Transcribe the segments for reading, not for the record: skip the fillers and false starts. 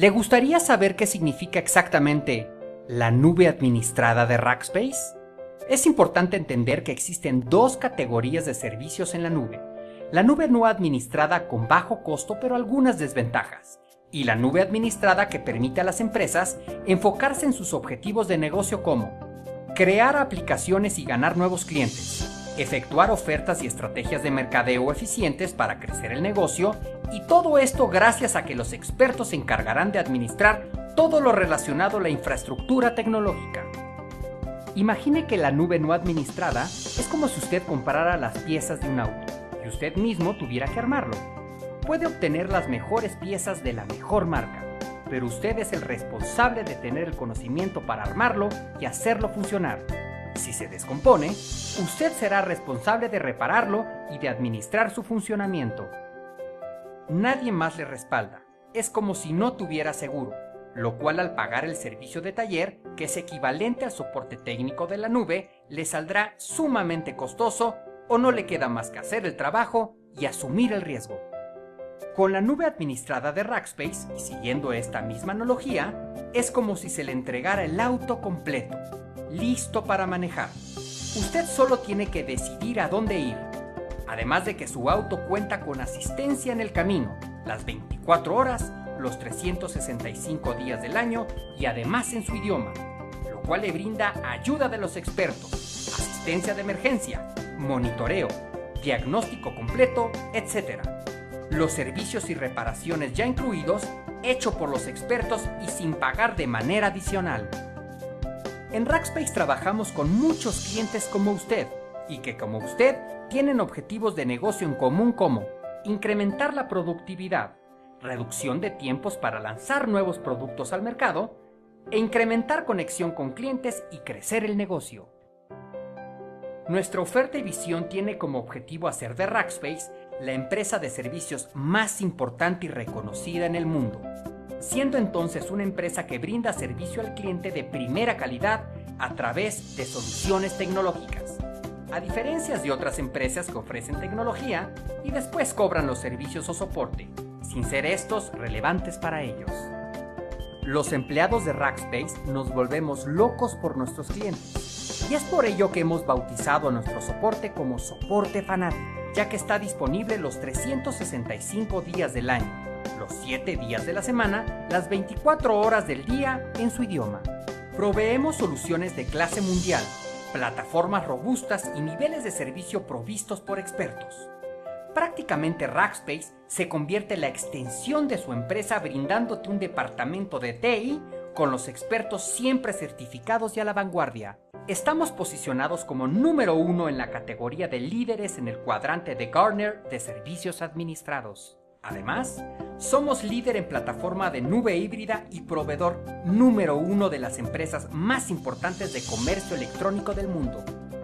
¿Le gustaría saber qué significa exactamente la nube administrada de Rackspace? Es importante entender que existen dos categorías de servicios en la nube. La nube no administrada con bajo costo pero algunas desventajas, y la nube administrada que permite a las empresas enfocarse en sus objetivos de negocio como crear aplicaciones y ganar nuevos clientes, efectuar ofertas y estrategias de mercadeo eficientes para crecer el negocio, y todo esto gracias a que los expertos se encargarán de administrar todo lo relacionado a la infraestructura tecnológica. Imagine que la nube no administrada es como si usted comprara las piezas de un auto y usted mismo tuviera que armarlo. Puede obtener las mejores piezas de la mejor marca, pero usted es el responsable de tener el conocimiento para armarlo y hacerlo funcionar. Si se descompone, usted será responsable de repararlo y de administrar su funcionamiento. Nadie más le respalda. Es como si no tuviera seguro, lo cual al pagar el servicio de taller, que es equivalente al soporte técnico de la nube, le saldrá sumamente costoso o no le queda más que hacer el trabajo y asumir el riesgo. Con la nube administrada de Rackspace, y siguiendo esta misma analogía, es como si se le entregara el auto completo, listo para manejar. Usted solo tiene que decidir a dónde ir. Además de que su auto cuenta con asistencia en el camino, las 24 horas, los 365 días del año y además en su idioma, lo cual le brinda ayuda de los expertos, asistencia de emergencia, monitoreo, diagnóstico completo, etc. Los servicios y reparaciones ya incluidos, hecho por los expertos y sin pagar de manera adicional. En Rackspace trabajamos con muchos clientes como usted, y que como usted tienen objetivos de negocio en común como incrementar la productividad, reducción de tiempos para lanzar nuevos productos al mercado e incrementar conexión con clientes y crecer el negocio. Nuestra oferta y visión tiene como objetivo hacer de Rackspace la empresa de servicios más importante y reconocida en el mundo, siendo entonces una empresa que brinda servicio al cliente de primera calidad a través de soluciones tecnológicas, a diferencia de otras empresas que ofrecen tecnología y después cobran los servicios o soporte, sin ser estos relevantes para ellos. Los empleados de Rackspace nos volvemos locos por nuestros clientes, y es por ello que hemos bautizado a nuestro soporte como Soporte Fanático, ya que está disponible los 365 días del año, los 7 días de la semana, las 24 horas del día en su idioma. Proveemos soluciones de clase mundial, plataformas robustas y niveles de servicio provistos por expertos. Prácticamente Rackspace se convierte en la extensión de su empresa brindándote un departamento de TI con los expertos siempre certificados y a la vanguardia. Estamos posicionados como número 1 en la categoría de líderes en el cuadrante de Gartner de servicios administrados. Además, somos líder en plataforma de nube híbrida y proveedor número 1 de las empresas más importantes de comercio electrónico del mundo.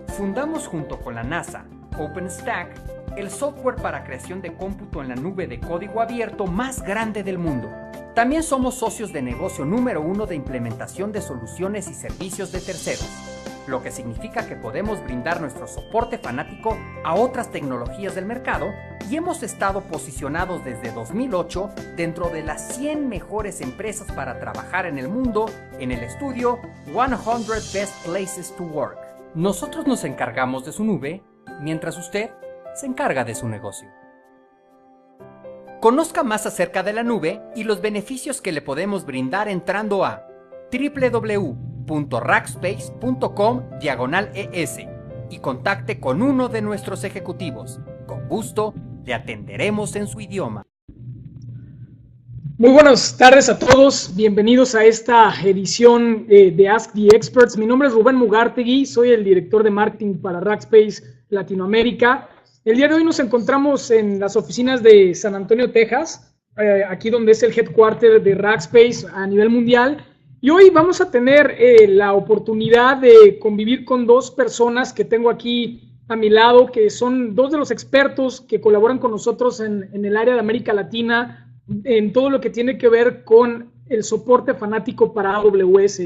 Fundamos junto con la NASA, OpenStack, el software para creación de cómputo en la nube de código abierto más grande del mundo. También somos socios de negocio número 1 de implementación de soluciones y servicios de terceros, lo que significa que podemos brindar nuestro soporte fanático a otras tecnologías del mercado y hemos estado posicionados desde 2008 dentro de las 100 mejores empresas para trabajar en el mundo en el estudio 100 Best Places to Work. Nosotros nos encargamos de su nube, mientras usted se encarga de su negocio. Conozca más acerca de la nube y los beneficios que le podemos brindar entrando a www.rackspace.com/ES y contacte con uno de nuestros ejecutivos. Con gusto le atenderemos en su idioma. Muy buenas tardes a todos, bienvenidos a esta edición de Ask the Experts. Mi nombre es Rubén Mugartegui, soy el director de marketing para Rackspace Latinoamérica. El día de hoy nos encontramos en las oficinas de San Antonio, Texas, aquí donde es el headquarter de Rackspace a nivel mundial. Y hoy vamos a tener la oportunidad de convivir con dos personas que tengo aquí a mi lado, que son dos de los expertos que colaboran con nosotros en el área de América Latina, en todo lo que tiene que ver con el soporte fanático para AWS.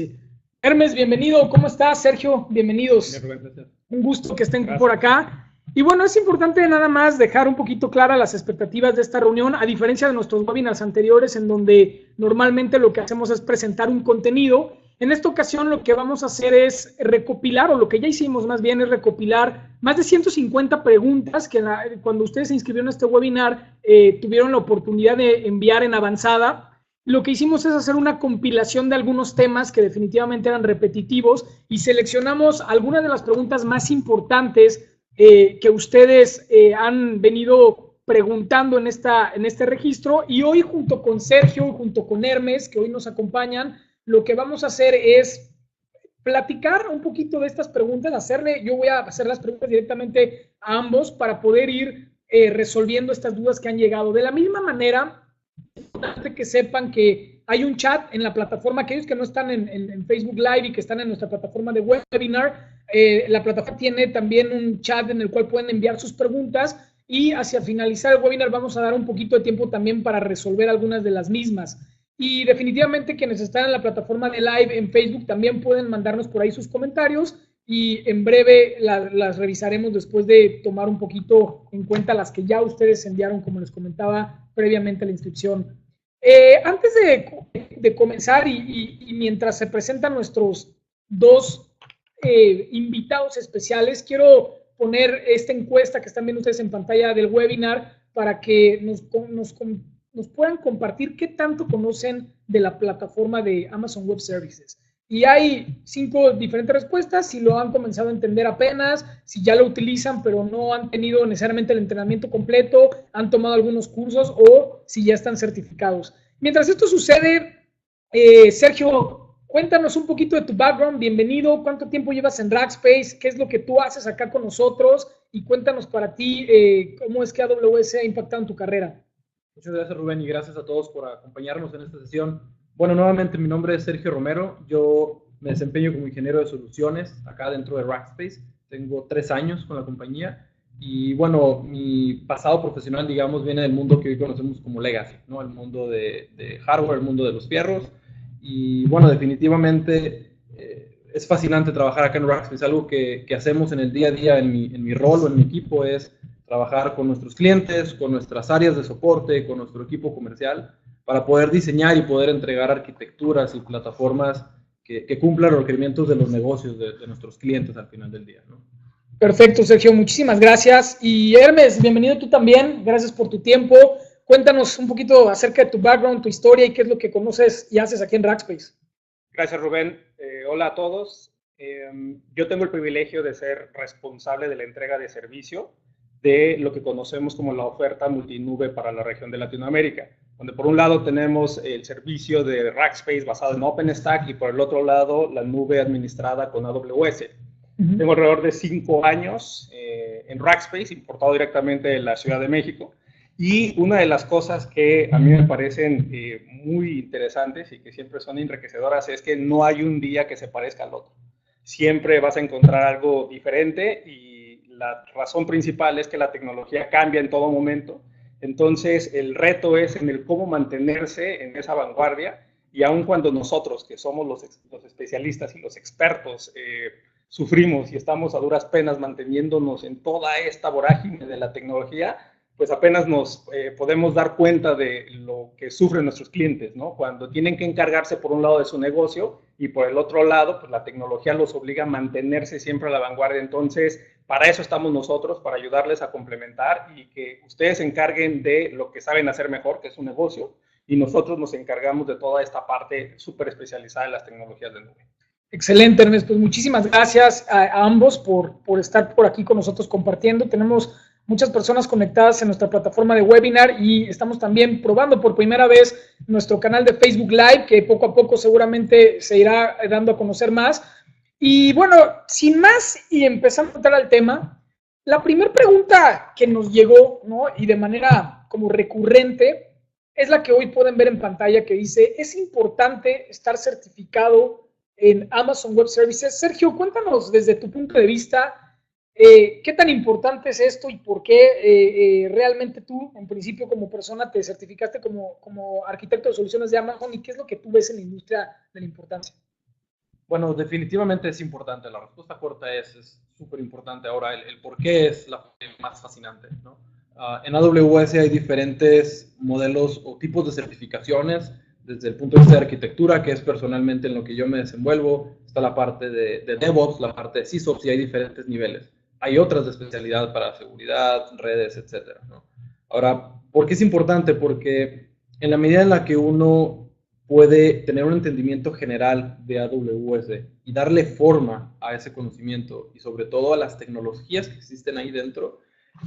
Hermes, bienvenido. ¿Cómo estás, Sergio? Bienvenidos. Un gusto que estén por acá. Y bueno, es importante nada más dejar un poquito claras las expectativas de esta reunión, a diferencia de nuestros webinars anteriores, en donde normalmente lo que hacemos es presentar un contenido. En esta ocasión lo que vamos a hacer es recopilar, o lo que ya hicimos más bien es recopilar más de 150 preguntas que cuando ustedes se inscribieron a este webinar tuvieron la oportunidad de enviar en avanzada. Lo que hicimos es hacer una compilación de algunos temas que definitivamente eran repetitivos y seleccionamos algunas de las preguntas más importantes que ustedes han venido preguntando en este registro, y hoy junto con Sergio, junto con Hermes, que hoy nos acompañan, lo que vamos a hacer es platicar un poquito de estas preguntas, yo voy a hacer las preguntas directamente a ambos para poder ir resolviendo estas dudas que han llegado. De la misma manera, es importante que sepan que hay un chat en la plataforma, aquellos que no están en Facebook Live y que están en nuestra plataforma de webinar, la plataforma tiene también un chat en el cual pueden enviar sus preguntas, y hacia finalizar el webinar vamos a dar un poquito de tiempo también para resolver algunas de las mismas. Y definitivamente quienes están en la plataforma de live en Facebook también pueden mandarnos por ahí sus comentarios, y en breve las revisaremos después de tomar un poquito en cuenta las que ya ustedes enviaron, como les comentaba previamente a la inscripción. Antes de comenzar y mientras se presentan nuestros dos invitados especiales, quiero poner esta encuesta que están viendo ustedes en pantalla del webinar para que nos puedan compartir qué tanto conocen de la plataforma de Amazon Web Services. Y hay 5 diferentes respuestas: si lo han comenzado a entender apenas, si ya lo utilizan pero no han tenido necesariamente el entrenamiento completo, han tomado algunos cursos, o si ya están certificados. Mientras esto sucede, Sergio, cuéntanos un poquito de tu background. Bienvenido. ¿Cuánto tiempo llevas en Rackspace? ¿Qué es lo que tú haces acá con nosotros? Y cuéntanos para ti cómo es que AWS ha impactado en tu carrera. Muchas gracias, Rubén, y gracias a todos por acompañarnos en esta sesión. Bueno, nuevamente mi nombre es Sergio Romero. Yo me desempeño como ingeniero de soluciones acá dentro de Rackspace. Tengo 3 años con la compañía y bueno, mi pasado profesional, digamos, viene del mundo que hoy conocemos como legacy, ¿no? El mundo de hardware, el mundo de los fierros. Y bueno, definitivamente es fascinante trabajar acá en Rackspace. Algo que hacemos en el día a día en mi rol o en mi equipo es trabajar con nuestros clientes, con nuestras áreas de soporte, con nuestro equipo comercial, para poder diseñar y poder entregar arquitecturas y plataformas que cumplan los requerimientos de los negocios de nuestros clientes al final del día, ¿no? Perfecto, Sergio, muchísimas gracias. Y Hermes, bienvenido tú también, gracias por tu tiempo. Cuéntanos un poquito acerca de tu background, tu historia y qué es lo que conoces y haces aquí en Rackspace. Gracias, Rubén. Hola a todos. Yo tengo el privilegio de ser responsable de la entrega de servicio de lo que conocemos como la oferta multinube para la región de Latinoamérica, donde por un lado tenemos el servicio de Rackspace basado en OpenStack y por el otro lado la nube administrada con AWS. Tengo alrededor de 5 años en Rackspace, importado directamente de la Ciudad de México, y una de las cosas que a mí me parecen muy interesantes y que siempre son enriquecedoras es que no hay un día que se parezca al otro. Siempre vas a encontrar algo diferente, y la razón principal es que la tecnología cambia en todo momento. Entonces, el reto es en el cómo mantenerse en esa vanguardia, y aun cuando nosotros, que somos los especialistas y los expertos, sufrimos y estamos a duras penas manteniéndonos en toda esta vorágine de la tecnología, pues apenas nos podemos dar cuenta de lo que sufren nuestros clientes, ¿no? Cuando tienen que encargarse por un lado de su negocio y por el otro lado, pues la tecnología los obliga a mantenerse siempre a la vanguardia. Entonces, para eso estamos nosotros, para ayudarles a complementar y que ustedes se encarguen de lo que saben hacer mejor, que es su negocio, y nosotros nos encargamos de toda esta parte súper especializada de las tecnologías de nube. Excelente, Ernest. Pues muchísimas gracias a ambos por estar por aquí con nosotros compartiendo. Tenemos muchas personas conectadas en nuestra plataforma de webinar y estamos también probando por primera vez nuestro canal de Facebook Live, que poco a poco seguramente se irá dando a conocer más. Y bueno, sin más y empezando a entrar al tema, la primera pregunta que nos llegó, ¿no? Y de manera como recurrente, es la que hoy pueden ver en pantalla, que dice: ¿es importante estar certificado en Amazon Web Services? Sergio, cuéntanos desde tu punto de vista, ¿qué tan importante es esto y por qué realmente tú, en principio, como persona, te certificaste como arquitecto de soluciones de Amazon, y qué es lo que tú ves en la industria de la importancia? Bueno, definitivamente es importante. La respuesta corta es súper importante. Ahora, el por qué es la parte más fascinante, ¿no? En AWS hay diferentes modelos o tipos de certificaciones desde el punto de vista de arquitectura, que es personalmente en lo que yo me desenvuelvo. Está la parte de DevOps, la parte de SysOps, y hay diferentes niveles. Hay otras de especialidad para seguridad, redes, etcétera, ¿no? Ahora, ¿por qué es importante? Porque en la medida en la que uno puede tener un entendimiento general de AWS y darle forma a ese conocimiento y sobre todo a las tecnologías que existen ahí dentro,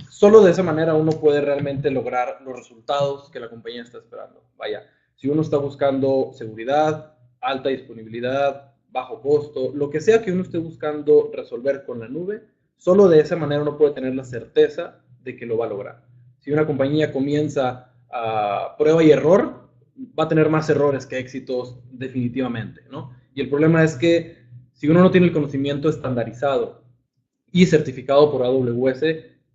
solo de esa manera uno puede realmente lograr los resultados que la compañía está esperando. Vaya, si uno está buscando seguridad, alta disponibilidad, bajo costo, lo que sea que uno esté buscando resolver con la nube, solo de esa manera uno puede tener la certeza de que lo va a lograr. Si una compañía comienza a prueba y error, va a tener más errores que éxitos definitivamente, ¿no? Y el problema es que si uno no tiene el conocimiento estandarizado y certificado por AWS,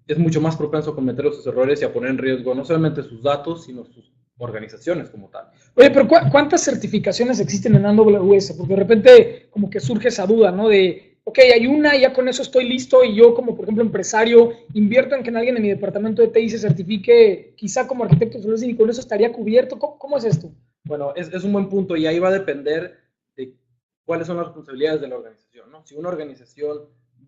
es mucho más propenso a cometer esos errores y a poner en riesgo no solamente sus datos, sino sus organizaciones como tal. Oye, pero ¿cuántas certificaciones existen en AWS? Porque de repente como que surge esa duda, ¿no? De, ok, hay una, ya con eso estoy listo, y yo como, por ejemplo, empresario, invierto en que alguien en mi departamento de TI se certifique, quizá como arquitecto de soluciones, y con eso estaría cubierto. ¿Cómo es esto? Bueno, es un buen punto, y ahí va a depender de cuáles son las responsabilidades de la organización, ¿no? Si una organización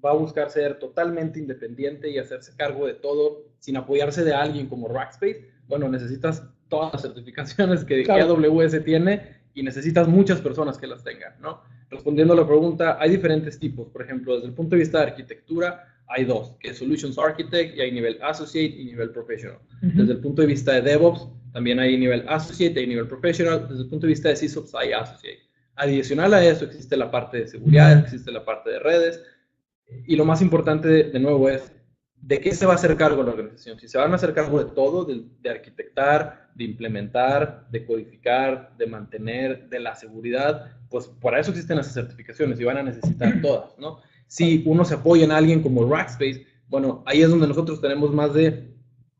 va a buscar ser totalmente independiente y hacerse cargo de todo sin apoyarse de alguien como Rackspace, bueno, necesitas todas las certificaciones que AWS tiene y necesitas muchas personas que las tengan, ¿no? Respondiendo a la pregunta, hay diferentes tipos. Por ejemplo, desde el punto de vista de arquitectura, hay dos, que es Solutions Architect, y hay nivel Associate y nivel Professional. Desde el punto de vista de DevOps, también hay nivel Associate y nivel Professional. Desde el punto de vista de SysOps, hay Associate. Adicional a eso, existe la parte de seguridad, existe la parte de redes, y lo más importante, de nuevo, es ¿de qué se va a hacer cargo la organización? Si se van a hacer cargo de todo, de arquitectar, de implementar, de codificar, de mantener, de la seguridad, pues para eso existen esas certificaciones y van a necesitar todas, ¿no? Si uno se apoya en alguien como Rackspace, bueno, ahí es donde nosotros tenemos más de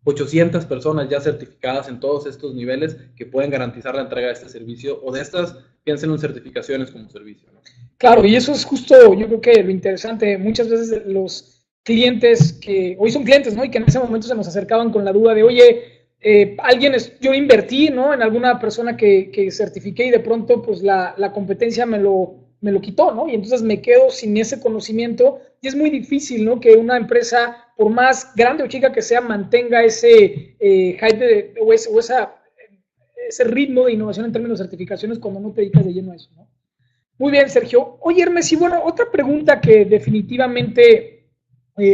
800 personas ya certificadas en todos estos niveles que pueden garantizar la entrega de este servicio, o de estas, piensen en certificaciones como servicio, ¿no? Claro, y eso es justo, yo creo que lo interesante. Muchas veces los clientes que hoy son clientes, ¿no? Y que en ese momento se nos acercaban con la duda de, oye, yo invertí, ¿no? En alguna persona que certifiqué, y de pronto, pues la competencia me lo quitó, ¿no? Y entonces me quedo sin ese conocimiento, y es muy difícil, ¿no? Que una empresa, por más grande o chica que sea, mantenga ese hype ese ritmo de innovación en términos de certificaciones cuando no te dedicas de lleno a eso, ¿no? Muy bien, Sergio. Oye, Hermes, y bueno, otra pregunta que definitivamente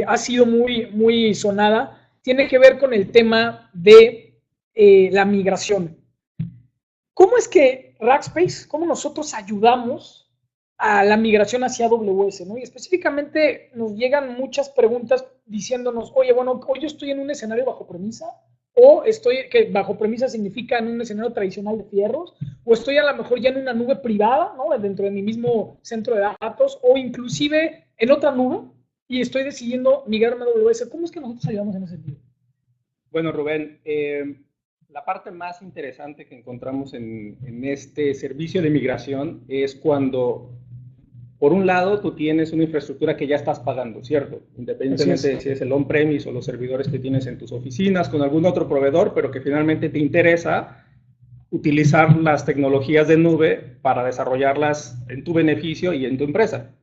ha sido muy, muy sonada, tiene que ver con el tema de la migración. ¿Cómo es que Rackspace, cómo nosotros ayudamos a la migración hacia AWS, ¿no? Y específicamente nos llegan muchas preguntas diciéndonos, oye, bueno, hoy yo estoy en un escenario bajo premisa, o que bajo premisa significa en un escenario tradicional de fierros, o estoy a lo mejor ya en una nube privada, ¿no? Dentro de mi mismo centro de datos, o inclusive en otra nube, y estoy decidiendo migrarme a AWS. ¿Cómo es que nosotros ayudamos en ese sentido? Bueno, Rubén, la parte más interesante que encontramos en este servicio de migración es cuando, por un lado, tú tienes una infraestructura que ya estás pagando, ¿cierto? Independientemente de si es el on-premise o los servidores que tienes en tus oficinas con algún otro proveedor, pero que finalmente te interesa utilizar las tecnologías de nube para desarrollarlas en tu beneficio y en tu empresa.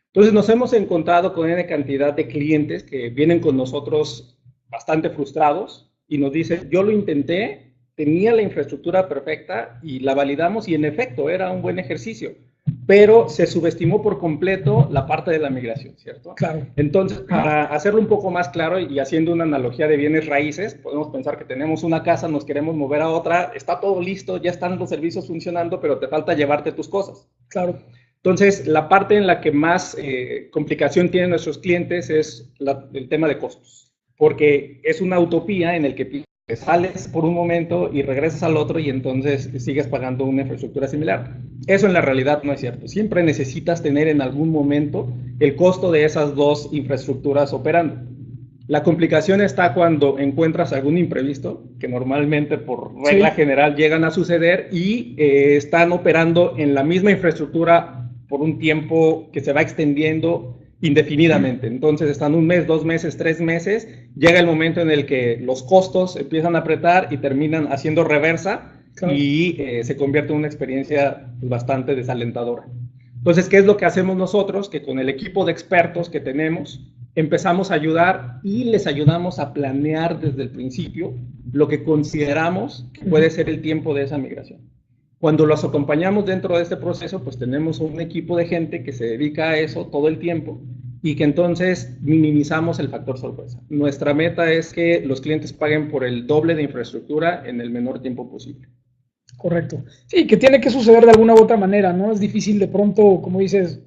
Entonces nos hemos encontrado con una cantidad de clientes que vienen con nosotros bastante frustrados y nos dicen, yo lo intenté, tenía la infraestructura perfecta y la validamos y en efecto era un buen ejercicio, pero se subestimó por completo la parte de la migración, ¿cierto? Claro. Entonces, para hacerlo un poco más claro y haciendo una analogía de bienes raíces, podemos pensar que tenemos una casa, nos queremos mover a otra, está todo listo, ya están los servicios funcionando, pero te falta llevarte tus cosas. Claro. Entonces, la parte en la que más complicación tienen nuestros clientes es el tema de costos, porque es una utopía en el que sales por un momento y regresas al otro y entonces sigues pagando una infraestructura similar. Eso en la realidad no es cierto. Siempre necesitas tener en algún momento el costo de esas dos infraestructuras operando. La complicación está cuando encuentras algún imprevisto, que normalmente por regla general llegan a suceder y están operando en la misma infraestructura por un tiempo que se va extendiendo indefinidamente. Entonces están 1 mes, 2 meses, 3 meses, llega el momento en el que los costos empiezan a apretar y terminan haciendo reversa, claro, y se convierte en una experiencia pues, bastante desalentadora. Entonces, ¿qué es lo que hacemos nosotros? Que con el equipo de expertos que tenemos, empezamos a ayudar y les ayudamos a planear desde el principio lo que consideramos que puede ser el tiempo de esa migración. Cuando los acompañamos dentro de este proceso, pues tenemos un equipo de gente que se dedica a eso todo el tiempo y que entonces minimizamos el factor sorpresa. Nuestra meta es que los clientes paguen por el doble de infraestructura en el menor tiempo posible. Correcto. Sí, que tiene que suceder de alguna u otra manera, ¿no? Es difícil de pronto, como dices,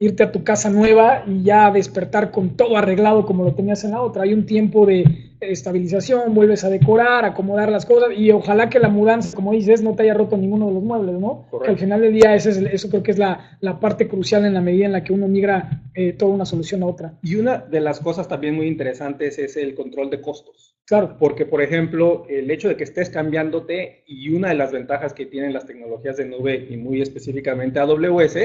irte a tu casa nueva y ya despertar con todo arreglado como lo tenías en la otra. Hay un tiempo de estabilización, vuelves a decorar, acomodar las cosas y ojalá que la mudanza, como dices, no te haya roto ninguno de los muebles, ¿no? Correcto. Que al final del día eso creo que es la parte crucial en la medida en la que uno migra toda una solución a otra. Y una de las cosas también muy interesantes es el control de costos. Claro. Porque, por ejemplo, el hecho de que estés cambiándote y una de las ventajas que tienen las tecnologías de nube y muy específicamente AWS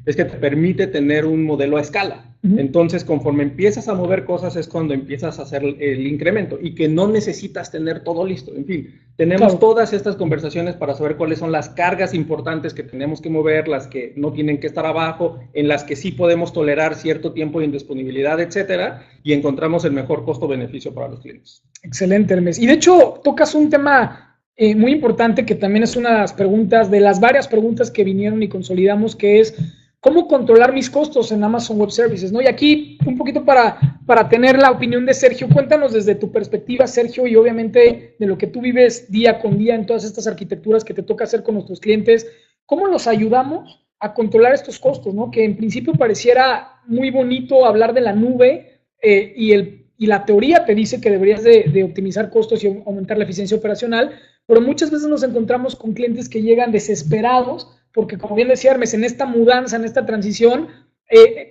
es que te permite tener un modelo a escala. Entonces, conforme empiezas a mover cosas es cuando empiezas a hacer el incremento y que no necesitas tener todo listo. En fin, tenemos todas estas conversaciones para saber cuáles son las cargas importantes que tenemos que mover, las que no tienen que estar abajo, en las que sí podemos tolerar cierto tiempo de indisponibilidad, etcétera, y encontramos el mejor costo-beneficio para los clientes. Excelente, Hermes. Y de hecho, tocas un tema muy importante que también es una de las preguntas, de las varias preguntas que vinieron y consolidamos, que es ¿cómo controlar mis costos en Amazon Web Services? ¿No? Y aquí, un poquito para tener la opinión de Sergio, cuéntanos desde tu perspectiva, Sergio, y obviamente de lo que tú vives día con día en todas estas arquitecturas que te toca hacer con nuestros clientes, ¿cómo los ayudamos a controlar estos costos? ¿No? Que en principio pareciera muy bonito hablar de la nube y la teoría te dice que deberías de optimizar costos y aumentar la eficiencia operacional, pero muchas veces nos encontramos con clientes que llegan desesperados porque, como bien decía Hermes, en esta mudanza, en esta transición,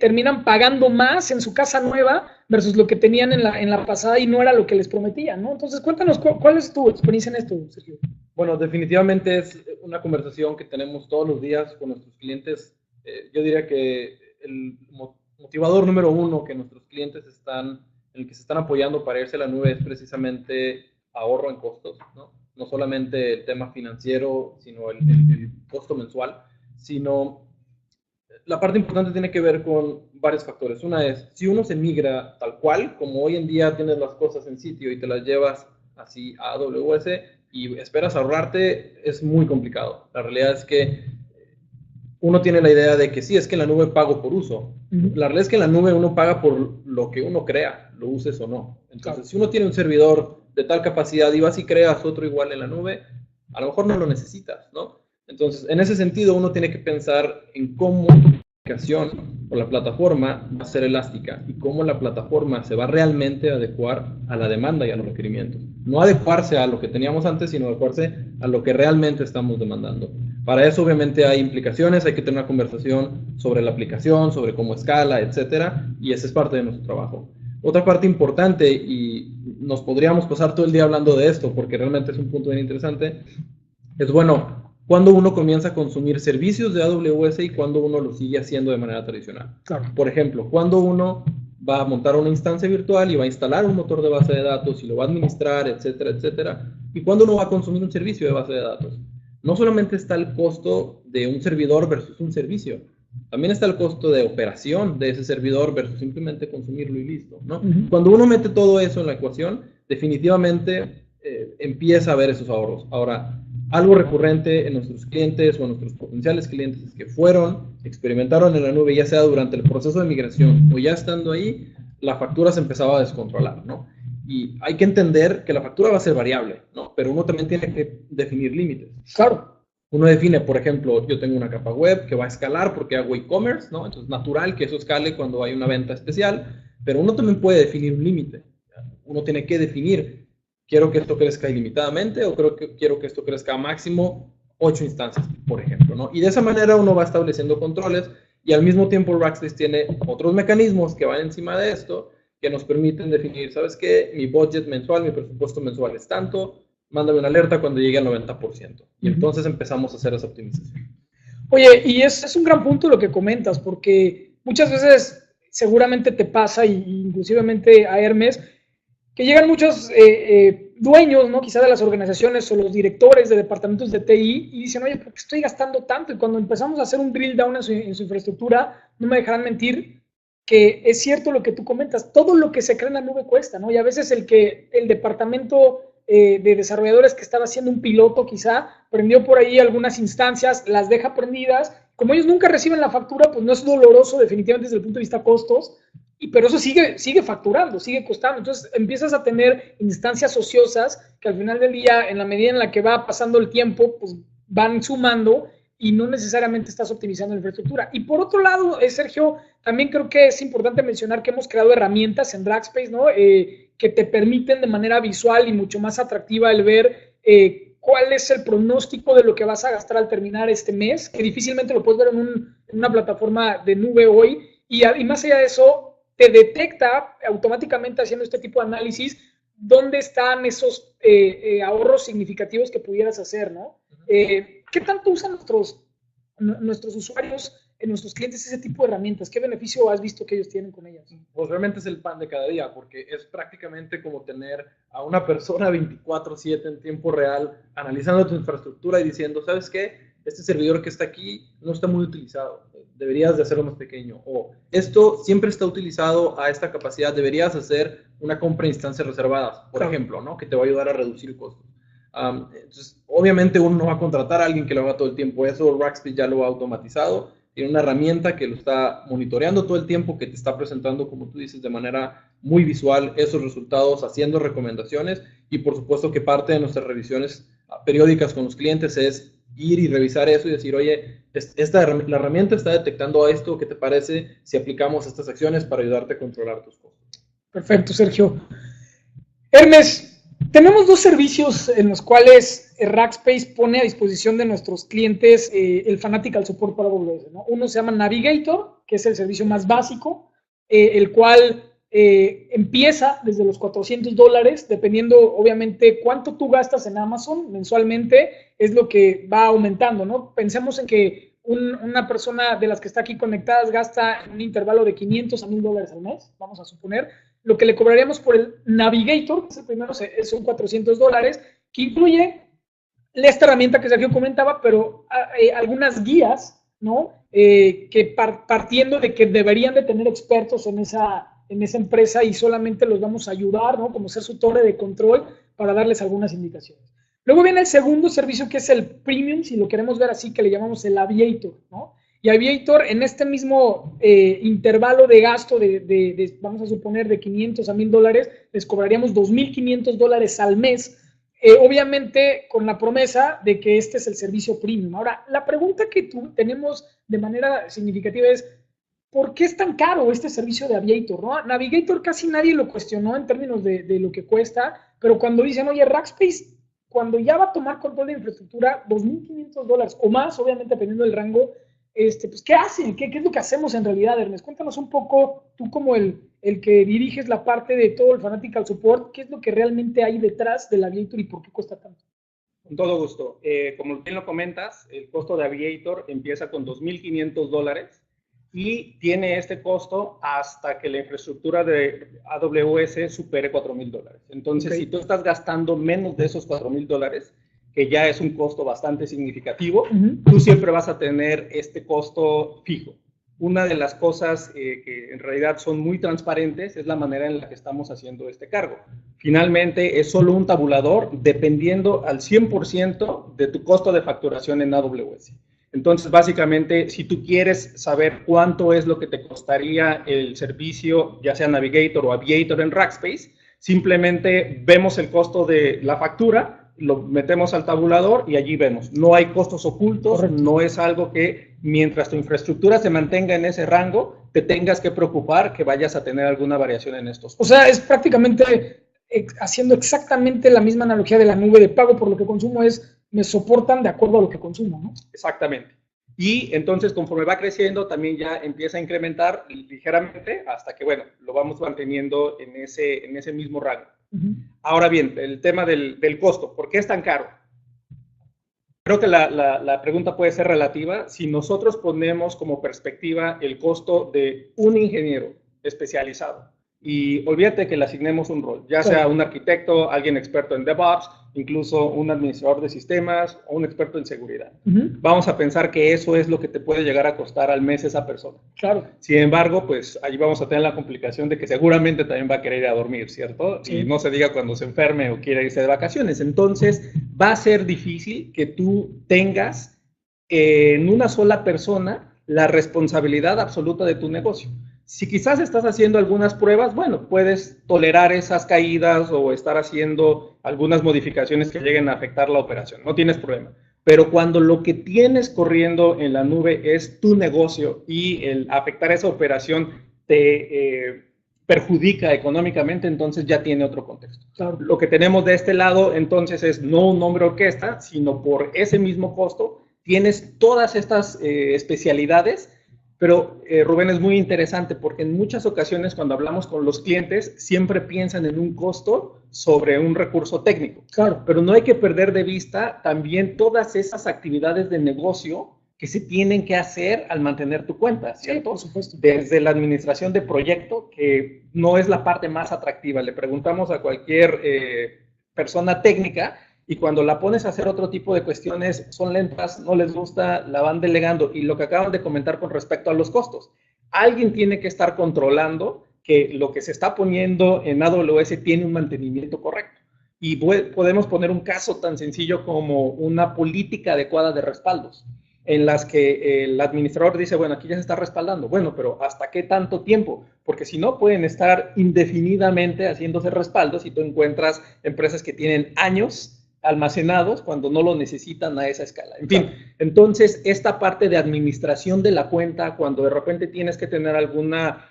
terminan pagando más en su casa nueva versus lo que tenían en la pasada y no era lo que les prometían, ¿no? Entonces, cuéntanos, ¿cuál es tu experiencia en esto, Sergio? Bueno, definitivamente es una conversación que tenemos todos los días con nuestros clientes. Yo diría que el motivador número uno que nuestros clientes en el que se están apoyando para irse a la nube es precisamente ahorro en costos, ¿no? No solamente el tema financiero, sino el costo mensual, sino la parte importante tiene que ver con varios factores. Una es, si uno se migra tal cual, como hoy en día tienes las cosas en sitio y te las llevas así a AWS y esperas ahorrarte, es muy complicado. La realidad es que uno tiene la idea de que sí, es que en la nube pago por uso. La realidad es que en la nube uno paga por lo que uno crea, lo uses o no. Entonces, si uno tiene un servidor de tal capacidad y vas y creas otro igual en la nube, a lo mejor no lo necesitas, ¿no? Entonces, en ese sentido, uno tiene que pensar en cómo la aplicación o la plataforma va a ser elástica y cómo la plataforma se va realmente a adecuar a la demanda y a los requerimientos. No adecuarse a lo que teníamos antes, sino adecuarse a lo que realmente estamos demandando. Para eso, obviamente, hay implicaciones, hay que tener una conversación sobre la aplicación, sobre cómo escala, etcétera, y ese es parte de nuestro trabajo. Otra parte importante, y nos podríamos pasar todo el día hablando de esto, porque realmente es un punto bien interesante, es, bueno, cuando uno comienza a consumir servicios de AWS y cuando uno lo sigue haciendo de manera tradicional. Claro. Por ejemplo, cuando uno va a montar una instancia virtual y va a instalar un motor de base de datos y lo va a administrar, etcétera, etcétera, y cuando uno va a consumir un servicio de base de datos. No solamente está el costo de un servidor versus un servicio, también está el costo de operación de ese servidor versus simplemente consumirlo y listo, ¿no? Cuando uno mete todo eso en la ecuación, definitivamente empieza a ver esos ahorros. Ahora, algo recurrente en nuestros clientes o en nuestros potenciales clientes es que experimentaron en la nube, ya sea durante el proceso de migración o ya estando ahí, la factura se empezaba a descontrolar, ¿no? Y hay que entender que la factura va a ser variable, ¿no? Pero uno también tiene que definir límites. Claro. Uno define, por ejemplo, yo tengo una capa web que va a escalar porque hago e-commerce, ¿no? Entonces es natural que eso escale cuando hay una venta especial, pero uno también puede definir un límite. Uno tiene que definir, quiero que esto crezca ilimitadamente o quiero que esto crezca a máximo 8 instancias, por ejemplo, ¿no? Y de esa manera uno va estableciendo controles y al mismo tiempo Rackspace tiene otros mecanismos que van encima de esto que nos permiten definir, ¿sabes qué? Mi budget mensual, mi presupuesto mensual es tanto, mándame una alerta cuando llegue al 90%. Y entonces empezamos a hacer esa optimización. Oye, y es un gran punto lo que comentas, porque muchas veces seguramente te pasa, y inclusivamente a Hermes, que llegan muchos dueños, ¿no? Quizá de las organizaciones o los directores de departamentos de TI y dicen, oye, ¿por qué estoy gastando tanto? Y cuando empezamos a hacer un drill down en su infraestructura, no me dejarán mentir que es cierto lo que tú comentas, todo lo que se crea en la nube cuesta, ¿no? Y a veces el departamento de desarrolladores que estaba haciendo un piloto quizá, prendió por ahí algunas instancias, las deja prendidas, como ellos nunca reciben la factura, pues no es doloroso definitivamente desde el punto de vista costos, pero eso sigue facturando, sigue costando. Entonces empiezas a tener instancias ociosas que al final del día, en la medida en la que va pasando el tiempo, pues van sumando y no necesariamente estás optimizando la infraestructura. Y por otro lado, Sergio, también creo que es importante mencionar que hemos creado herramientas en Rackspace, ¿no? Que te permiten de manera visual y mucho más atractiva el ver cuál es el pronóstico de lo que vas a gastar al terminar este mes, que difícilmente lo puedes ver en una plataforma de nube hoy. Y más allá de eso, te detecta automáticamente haciendo este tipo de análisis dónde están esos ahorros significativos que pudieras hacer, ¿no? ¿Qué tanto usan nuestros usuarios, nuestros clientes, ese tipo de herramientas? ¿Qué beneficio has visto que ellos tienen con ellas? Pues realmente es el pan de cada día, porque es prácticamente como tener a una persona 24/7 en tiempo real analizando tu infraestructura y diciendo, ¿sabes qué? Este servidor que está aquí no está muy utilizado, deberías de hacerlo más pequeño. O esto siempre está utilizado a esta capacidad, deberías hacer una compra de instancias reservadas, por ejemplo, ¿no? Que te va a ayudar a reducir costos. Entonces, obviamente uno no va a contratar a alguien que lo haga todo el tiempo, eso Rackspace ya lo ha automatizado, tiene una herramienta que lo está monitoreando todo el tiempo, que te está presentando, como tú dices, de manera muy visual esos resultados, haciendo recomendaciones, y por supuesto que parte de nuestras revisiones periódicas con los clientes es ir y revisar eso y decir, oye, la herramienta está detectando esto, ¿qué te parece si aplicamos estas acciones para ayudarte a controlar tus costos? Perfecto, Sergio. Hermes, tenemos dos servicios en los cuales Rackspace pone a disposición de nuestros clientes el Fanatical Support para AWS, ¿no? Uno se llama Navigator, que es el servicio más básico, el cual empieza desde los $400, dependiendo obviamente cuánto tú gastas en Amazon mensualmente, es lo que va aumentando, ¿no? Pensemos en que una persona de las que está aquí conectadas gasta en un intervalo de $500 a $1,000 al mes, vamos a suponer. Lo que le cobraríamos por el Navigator, que es el primero, son $400, que incluye esta herramienta que Sergio comentaba, pero algunas guías, ¿no? Que partiendo de que deberían de tener expertos en esa empresa y solamente los vamos a ayudar, ¿no? Como ser su torre de control para darles algunas indicaciones. Luego viene el segundo servicio, que es el Premium, si lo queremos ver así, que le llamamos el Aviator, ¿no? Y Aviator, en este mismo intervalo de gasto vamos a suponer, de $500 a $1,000, les cobraríamos $2,500 al mes, obviamente con la promesa de que este es el servicio premium. Ahora, la pregunta que tenemos de manera significativa es, ¿por qué es tan caro este servicio de Aviator, ¿no? Navigator casi nadie lo cuestionó en términos de lo que cuesta, pero cuando dicen, oye, Rackspace, cuando ya va a tomar control de infraestructura, $2,500 o más, obviamente dependiendo del rango, pues, ¿qué hacen? ¿Qué es lo que hacemos en realidad, Ernest? Cuéntanos un poco, tú como el que diriges la parte de todo el Fanatical Support, ¿qué es lo que realmente hay detrás del Aviator y por qué cuesta tanto? Con todo gusto. Como bien lo comentas, el costo de Aviator empieza con $2,500 y tiene este costo hasta que la infraestructura de AWS supere $4,000. Entonces, si tú estás gastando menos de esos $4,000, que ya es un costo bastante significativo, tú siempre vas a tener este costo fijo. Una de las cosas que en realidad son muy transparentes es la manera en la que estamos haciendo este cargo. Finalmente, es solo un tabulador dependiendo al 100% de tu costo de facturación en AWS. Entonces, básicamente, si tú quieres saber cuánto es lo que te costaría el servicio, ya sea Navigator o Aviator en Rackspace, simplemente vemos el costo de la factura, lo metemos al tabulador y allí vemos. No hay costos ocultos. Correcto. No es algo que mientras tu infraestructura se mantenga en ese rango, te tengas que preocupar que vayas a tener alguna variación en estos costos. O sea, es prácticamente haciendo exactamente la misma analogía de la nube de pago por lo que consumo, me soportan de acuerdo a lo que consumo, ¿no? Exactamente. Y entonces, conforme va creciendo, también ya empieza a incrementar ligeramente hasta que, bueno, lo vamos manteniendo en ese mismo rango. Ahora bien, el tema del costo. ¿Por qué es tan caro? creo que la pregunta puede ser relativa. Si nosotros ponemos como perspectiva el costo de un ingeniero especializado, y olvídate que le asignemos un rol, ya sea un arquitecto, alguien experto en DevOps, incluso un administrador de sistemas o un experto en seguridad. Vamos a pensar que eso es lo que te puede llegar a costar al mes esa persona. Claro. Sin embargo, pues allí vamos a tener la complicación de que seguramente también va a querer ir a dormir, ¿cierto? Sí. Y no se diga cuando se enferme o quiera irse de vacaciones. Entonces, va a ser difícil que tú tengas en una sola persona la responsabilidad absoluta de tu negocio. Si quizás estás haciendo algunas pruebas, bueno, puedes tolerar esas caídas o estar haciendo algunas modificaciones que lleguen a afectar la operación, no tienes problema. Pero cuando lo que tienes corriendo en la nube es tu negocio y el afectar esa operación te perjudica económicamente, entonces ya tiene otro contexto. Claro. Lo que tenemos de este lado, entonces, es no un nombre orquesta, sino por ese mismo costo tienes todas estas especialidades. Pero, Rubén, es muy interesante porque en muchas ocasiones cuando hablamos con los clientes siempre piensan en un costo sobre un recurso técnico. Claro. Pero no hay que perder de vista también todas esas actividades de negocio que se tienen que hacer al mantener tu cuenta, ¿cierto? Sí, por supuesto. Desde la administración de proyecto, que no es la parte más atractiva. Le preguntamos a cualquier persona técnica, y cuando la pones a hacer otro tipo de cuestiones, son lentas, no les gusta, la van delegando. Y lo que acaban de comentar con respecto a los costos. Alguien tiene que estar controlando que lo que se está poniendo en AWS tiene un mantenimiento correcto. Y podemos poner un caso tan sencillo como una política adecuada de respaldos, en las que el administrador dice, bueno, aquí ya se está respaldando. Bueno, pero ¿hasta qué tanto tiempo? Porque si no, pueden estar indefinidamente haciéndose respaldos y tú encuentras empresas que tienen años almacenados cuando no lo necesitan a esa escala. En fin, entonces esta parte de administración de la cuenta, cuando de repente tienes que tener alguna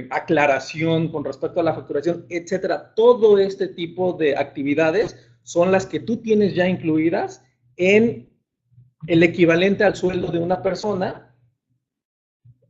aclaración con respecto a la facturación, etcétera, todo este tipo de actividades son las que tú tienes ya incluidas en el equivalente al sueldo de una persona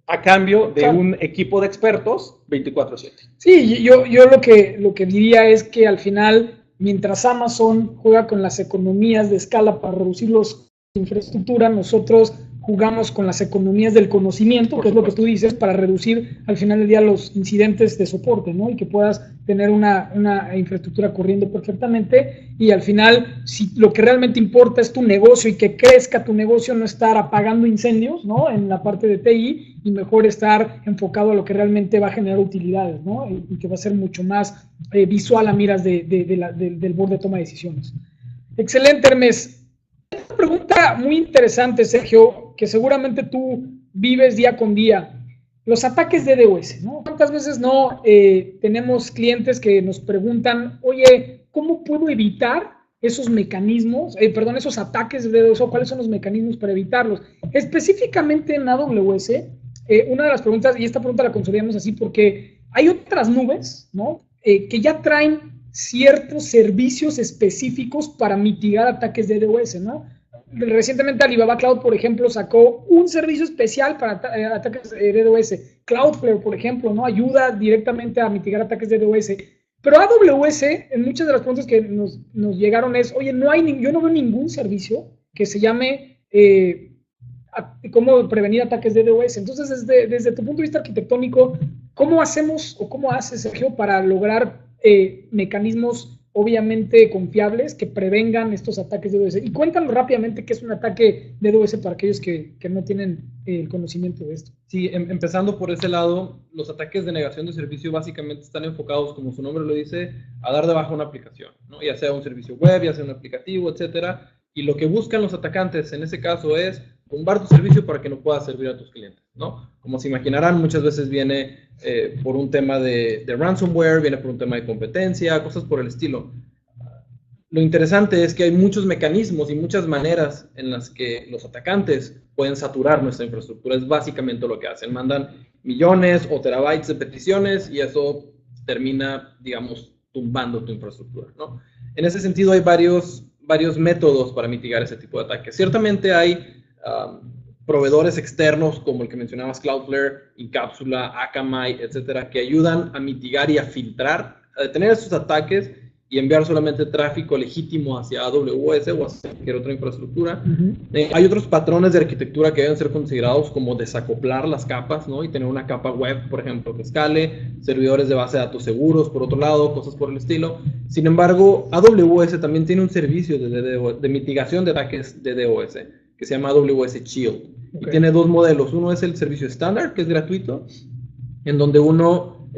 a cambio de un equipo de expertos 24/7. Sí, yo lo que diría es que al final, mientras Amazon juega con las economías de escala para reducir los infraestructura, nosotros jugamos con las economías del conocimiento, que es lo que tú dices, para reducir al final del día los incidentes de soporte, ¿no? Y que puedas tener una infraestructura corriendo perfectamente y al final, si lo que realmente importa es tu negocio y que crezca tu negocio, no estar apagando incendios, ¿no? En la parte de TI y mejor estar enfocado a lo que realmente va a generar utilidades, ¿no? Y que va a ser mucho más visual a miras del board de toma de decisiones. Excelente, Hermes. Una pregunta muy interesante, Sergio, que seguramente tú vives día con día. Los ataques de DDoS, ¿no? ¿Cuántas veces no tenemos clientes que nos preguntan, oye, ¿cómo puedo evitar esos mecanismos, esos ataques de DDoS, o cuáles son los mecanismos para evitarlos? Específicamente en AWS, una de las preguntas, y esta pregunta la consolidamos así porque hay otras nubes, ¿no? Que ya traen ciertos servicios específicos para mitigar ataques de DDoS, ¿no? Recientemente Alibaba Cloud, por ejemplo, sacó un servicio especial para ataques de DDoS. Cloudflare, por ejemplo, ¿no? Ayuda directamente a mitigar ataques de DDoS. Pero AWS, en muchas de las preguntas que nos llegaron es, oye, yo no veo ningún servicio que se llame cómo prevenir ataques de DDoS. Entonces, desde tu punto de vista arquitectónico, ¿cómo hacemos o cómo haces, Sergio, para lograr mecanismos obviamente confiables que prevengan estos ataques de DDoS? Y cuéntanos rápidamente qué es un ataque de DDoS para aquellos que no tienen el conocimiento de esto. Sí, empezando por ese lado, los ataques de negación de servicio básicamente están enfocados, como su nombre lo dice, a dar de baja una aplicación, ¿no? Ya sea un servicio web, ya sea un aplicativo, etcétera. Y lo que buscan los atacantes en ese caso es tumbar tu servicio para que no pueda servir a tus clientes, ¿no? Como se imaginarán, muchas veces viene por un tema de ransomware, viene por un tema de competencia, cosas por el estilo. Lo interesante es que hay muchos mecanismos y muchas maneras en las que los atacantes pueden saturar nuestra infraestructura. Es básicamente lo que hacen. Mandan millones o terabytes de peticiones y eso termina, digamos, tumbando tu infraestructura, ¿no? En ese sentido hay varios métodos para mitigar ese tipo de ataques. Ciertamente hay proveedores externos como el que mencionabas, Cloudflare, Incapsula, Akamai, etcétera, que ayudan a mitigar y a filtrar, a detener esos ataques y enviar solamente tráfico legítimo hacia AWS o hacia cualquier otra infraestructura. Hay otros patrones de arquitectura que deben ser considerados, como desacoplar las capas, ¿no? Y tener una capa web, por ejemplo, que escale, servidores de base de datos seguros, por otro lado, cosas por el estilo. Sin embargo, AWS también tiene un servicio de mitigación de ataques de DOS, que se llama AWS Shield. Y tiene dos modelos. Uno es el servicio estándar, que es gratuito, en donde uno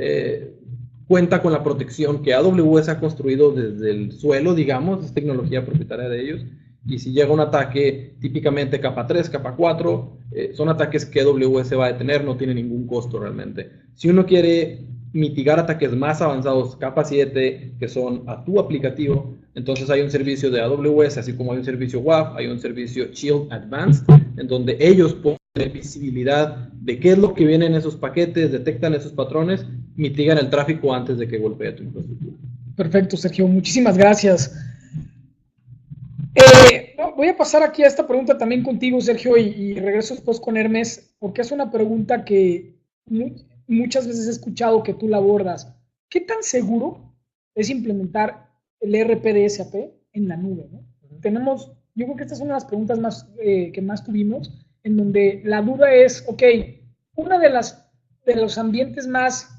cuenta con la protección que AWS ha construido desde el suelo, digamos, es tecnología propietaria de ellos, y si llega un ataque típicamente capa 3, capa 4, son ataques que AWS va a detener, no tiene ningún costo realmente. Si uno quiere mitigar ataques más avanzados, capa 7, que son a tu aplicativo, entonces hay un servicio de AWS, así como hay un servicio WAF, hay un servicio Shield Advanced, en donde ellos pueden tener visibilidad de qué es lo que viene en esos paquetes, detectan esos patrones, mitigan el tráfico antes de que golpee tu infraestructura. Perfecto, Sergio, muchísimas gracias. Voy a pasar aquí a esta pregunta también contigo, Sergio, y regreso después con Hermes, porque es una pregunta que muchas veces he escuchado que tú la abordas. ¿Qué tan seguro es implementar el ERP de SAP en la nube, ¿no? Yo creo que esta es una de las preguntas que más tuvimos, en donde la duda es, ok, una de los ambientes más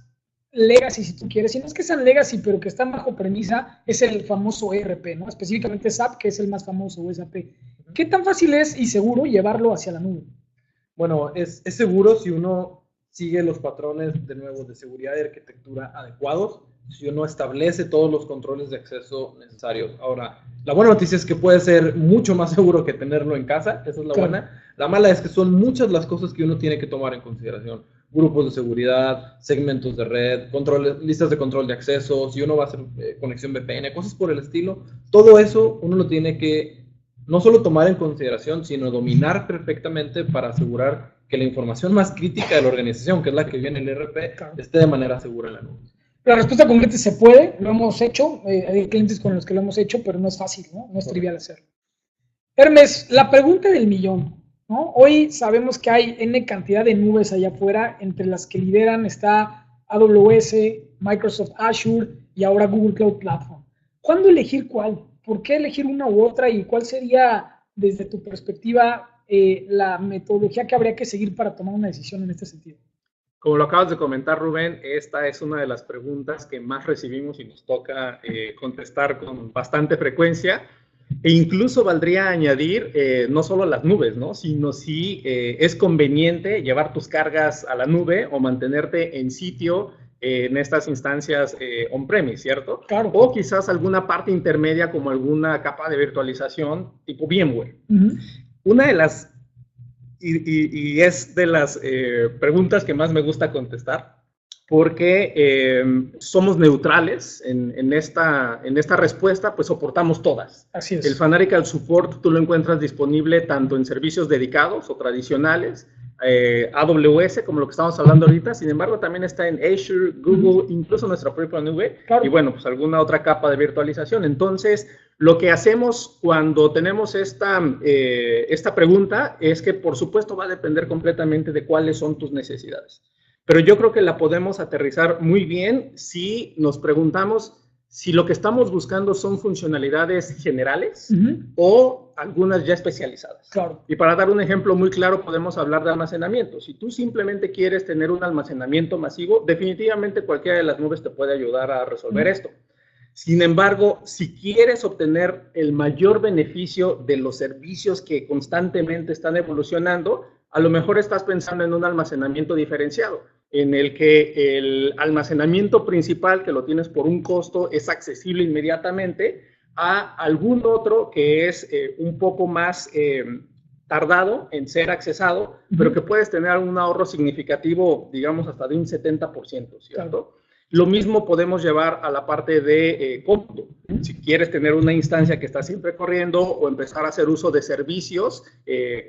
legacy, si tú quieres, y no es que sean legacy, pero que están bajo premisa, es el famoso ERP, ¿no? Específicamente SAP, que es el más famoso, o SAP. ¿Qué tan fácil es y seguro llevarlo hacia la nube? Bueno, es seguro si uno sigue los patrones, de nuevo, de seguridad y arquitectura adecuados, si uno establece todos los controles de acceso necesarios. Ahora, la buena noticia es que puede ser mucho más seguro que tenerlo en casa, esa es la buena. La mala es que son muchas las cosas que uno tiene que tomar en consideración. Grupos de seguridad, segmentos de red, listas de control de acceso, si uno va a hacer conexión VPN, cosas por el estilo. Todo eso uno lo tiene que no solo tomar en consideración, sino dominar perfectamente para asegurar que la información más crítica de la organización, que es la que viene en el ERP, esté de manera segura en la nube. La respuesta concreta es: se puede, lo hemos hecho, hay clientes con los que lo hemos hecho, pero no es fácil, ¿no? No es trivial hacerlo. Hermes, la pregunta del millón, ¿no? Hoy sabemos que hay N cantidad de nubes allá afuera, entre las que lideran está AWS, Microsoft Azure y ahora Google Cloud Platform. ¿Cuándo elegir cuál? ¿Por qué elegir una u otra? ¿Y cuál sería, desde tu perspectiva, la metodología que habría que seguir para tomar una decisión en este sentido? Como lo acabas de comentar, Rubén, esta es una de las preguntas que más recibimos y nos toca contestar con bastante frecuencia. E incluso valdría añadir no solo las nubes, ¿no? Sino si es conveniente llevar tus cargas a la nube o mantenerte en sitio en estas instancias on-premise, ¿cierto? Claro. O quizás alguna parte intermedia como alguna capa de virtualización tipo VMware. Una de las y es de las preguntas que más me gusta contestar, porque somos neutrales en esta respuesta, pues soportamos todas. Así es. El Fanatical Support tú lo encuentras disponible tanto en servicios dedicados o tradicionales, AWS, como lo que estamos hablando ahorita, sin embargo también está en Azure, Google, incluso nuestra propia nube, claro. Y bueno, pues alguna otra capa de virtualización. Entonces, lo que hacemos cuando tenemos esta pregunta es que, por supuesto, va a depender completamente de cuáles son tus necesidades. Pero yo creo que la podemos aterrizar muy bien si nos preguntamos si lo que estamos buscando son funcionalidades generales o algunas ya especializadas. Claro. Y para dar un ejemplo muy claro, podemos hablar de almacenamiento. Si tú simplemente quieres tener un almacenamiento masivo, definitivamente cualquiera de las nubes te puede ayudar a resolver esto. Sin embargo, si quieres obtener el mayor beneficio de los servicios que constantemente están evolucionando, a lo mejor estás pensando en un almacenamiento diferenciado, en el que el almacenamiento principal, que lo tienes por un costo, es accesible inmediatamente, a algún otro que es un poco más tardado en ser accesado, pero que puedes tener un ahorro significativo, digamos, hasta de un 70%, ¿cierto? Claro. Lo mismo podemos llevar a la parte de cómputo. Si quieres tener una instancia que está siempre corriendo o empezar a hacer uso de servicios,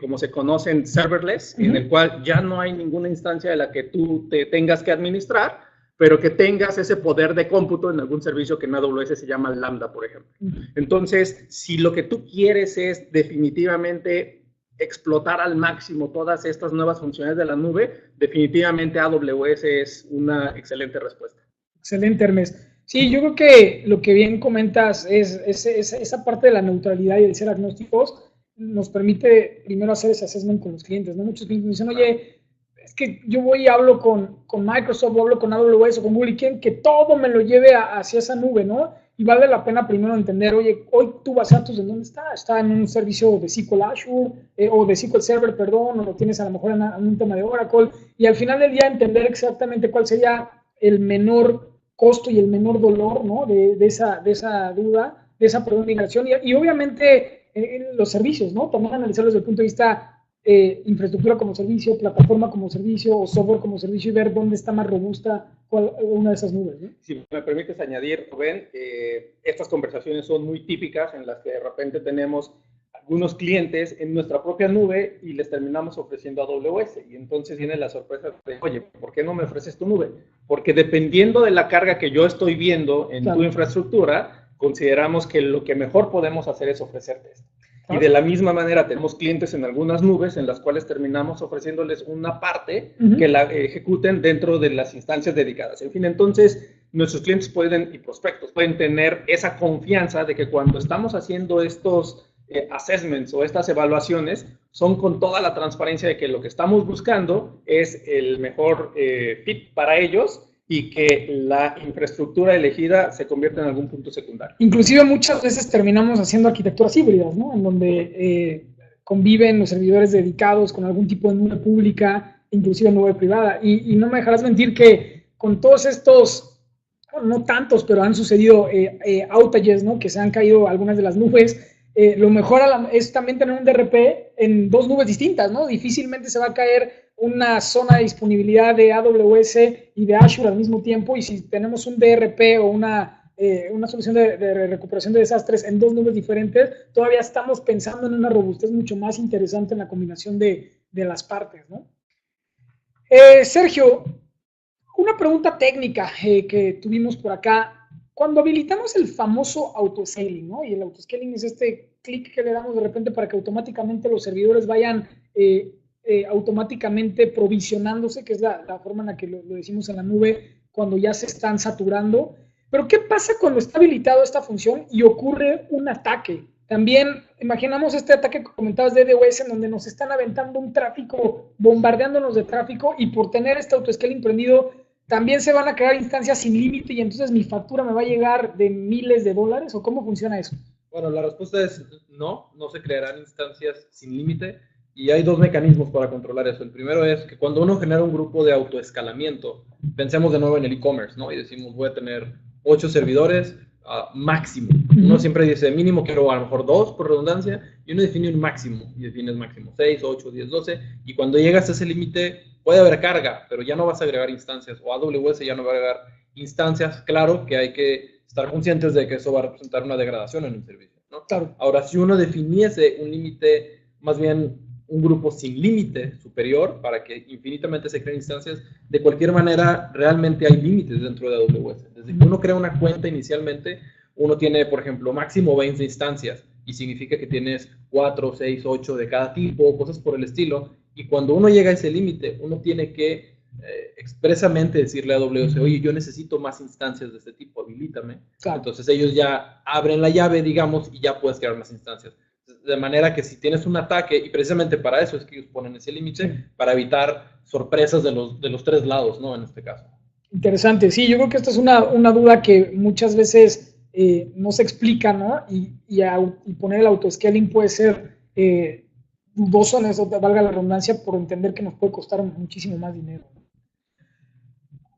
como se conocen serverless, en el cual ya no hay ninguna instancia de la que tú te tengas que administrar, pero que tengas ese poder de cómputo en algún servicio que en AWS se llama Lambda, por ejemplo. Entonces, si lo que tú quieres es definitivamente explotar al máximo todas estas nuevas funciones de la nube, definitivamente AWS es una excelente respuesta. Excelente, Hermes. Sí, yo creo que lo que bien comentas es esa parte de la neutralidad y de ser agnósticos nos permite primero hacer ese assessment con los clientes, ¿no? Muchos clientes me dicen, oye, es que yo voy y hablo con Microsoft, o hablo con AWS o con Google y quieren que todo me lo lleve hacia esa nube, ¿no? Y vale la pena primero entender, oye, hoy tu base de datos, ¿en dónde está? ¿Está en un servicio de SQL Azure o de SQL Server, perdón, o lo tienes a lo mejor en un tema de Oracle? Y al final del día entender exactamente cuál sería el menor costo y el menor dolor, ¿no? de esa duda, de esa migración. Y obviamente los servicios, ¿no? También analizarlos desde el punto de vista infraestructura como servicio, plataforma como servicio o software como servicio y ver dónde está más robusta una de esas nubes, ¿no? Si me permites añadir, Rubén, estas conversaciones son muy típicas en las que de repente tenemos algunos clientes en nuestra propia nube y les terminamos ofreciendo AWS y entonces viene la sorpresa de, oye, ¿por qué no me ofreces tu nube? Porque dependiendo de la carga que yo estoy viendo en tu infraestructura, consideramos que lo que mejor podemos hacer es ofrecerte esto. Y de la misma manera tenemos clientes en algunas nubes en las cuales terminamos ofreciéndoles una parte que la ejecuten dentro de las instancias dedicadas. En fin, entonces nuestros clientes y prospectos pueden tener esa confianza de que cuando estamos haciendo estos assessments o estas evaluaciones son con toda la transparencia de que lo que estamos buscando es el mejor fit para ellos y que la infraestructura elegida se convierta en algún punto secundario. Inclusive muchas veces terminamos haciendo arquitecturas híbridas, ¿no? En donde conviven los servidores dedicados con algún tipo de nube pública, inclusive nube privada. Y no me dejarás mentir que con todos estos, bueno, no tantos, pero han sucedido outages, ¿no? Que se han caído algunas de las nubes. Lo mejor es también tener un DRP en dos nubes distintas, ¿no? Difícilmente se va a caer una zona de disponibilidad de AWS y de Azure al mismo tiempo, y si tenemos un DRP o una solución de recuperación de desastres en dos nubes diferentes, todavía estamos pensando en una robustez mucho más interesante en la combinación de las partes, ¿no? Sergio, una pregunta técnica que tuvimos por acá. Cuando habilitamos el famoso autoscaling, ¿no? Y el autoscaling es este clic que le damos de repente para que automáticamente los servidores vayan automáticamente provisionándose, que es la forma en la que lo decimos en la nube, cuando ya se están saturando. Pero ¿qué pasa cuando está habilitado esta función y ocurre un ataque? También imaginamos este ataque que comentabas de DDoS, en donde nos están aventando un tráfico, bombardeándonos de tráfico, y por tener este autoscaling prendido, también se van a crear instancias sin límite y entonces mi factura me va a llegar de miles de dólares, ¿o cómo funciona eso? Bueno, la respuesta es no se crearán instancias sin límite. Y hay dos mecanismos para controlar eso. El primero es que cuando uno genera un grupo de autoescalamiento, pensemos de nuevo en el e-commerce, ¿no? Y decimos, voy a tener 8 servidores máximo. Uno siempre dice mínimo, quiero a lo mejor 2 por redundancia, y uno define un máximo, y defines máximo 6, 8, 10, 12, y cuando llegas a ese límite puede haber carga, pero ya no vas a agregar instancias, o AWS ya no va a agregar instancias. Claro que hay que estar conscientes de que eso va a representar una degradación en el servicio, ¿no? Claro. Ahora, si uno definiese un límite, más bien un grupo sin límite superior para que infinitamente se creen instancias, de cualquier manera realmente hay límites dentro de AWS. Desde que uno crea una cuenta inicialmente, uno tiene, por ejemplo, máximo 20 instancias, y significa que tienes 4, 6, 8 de cada tipo, cosas por el estilo, y cuando uno llega a ese límite, uno tiene que expresamente decirle a AWS, oye, yo necesito más instancias de este tipo, habilítame. Claro. Entonces ellos ya abren la llave, digamos, y ya puedes crear más instancias. De manera que si tienes un ataque, y precisamente para eso es que ellos ponen ese límite, para evitar sorpresas de los tres lados, ¿no? En este caso. Interesante, sí, yo creo que esta es una duda que muchas veces no se explica, ¿no? Y poner el autoscaling puede ser dudoso, en eso, valga la redundancia, por entender que nos puede costar muchísimo más dinero.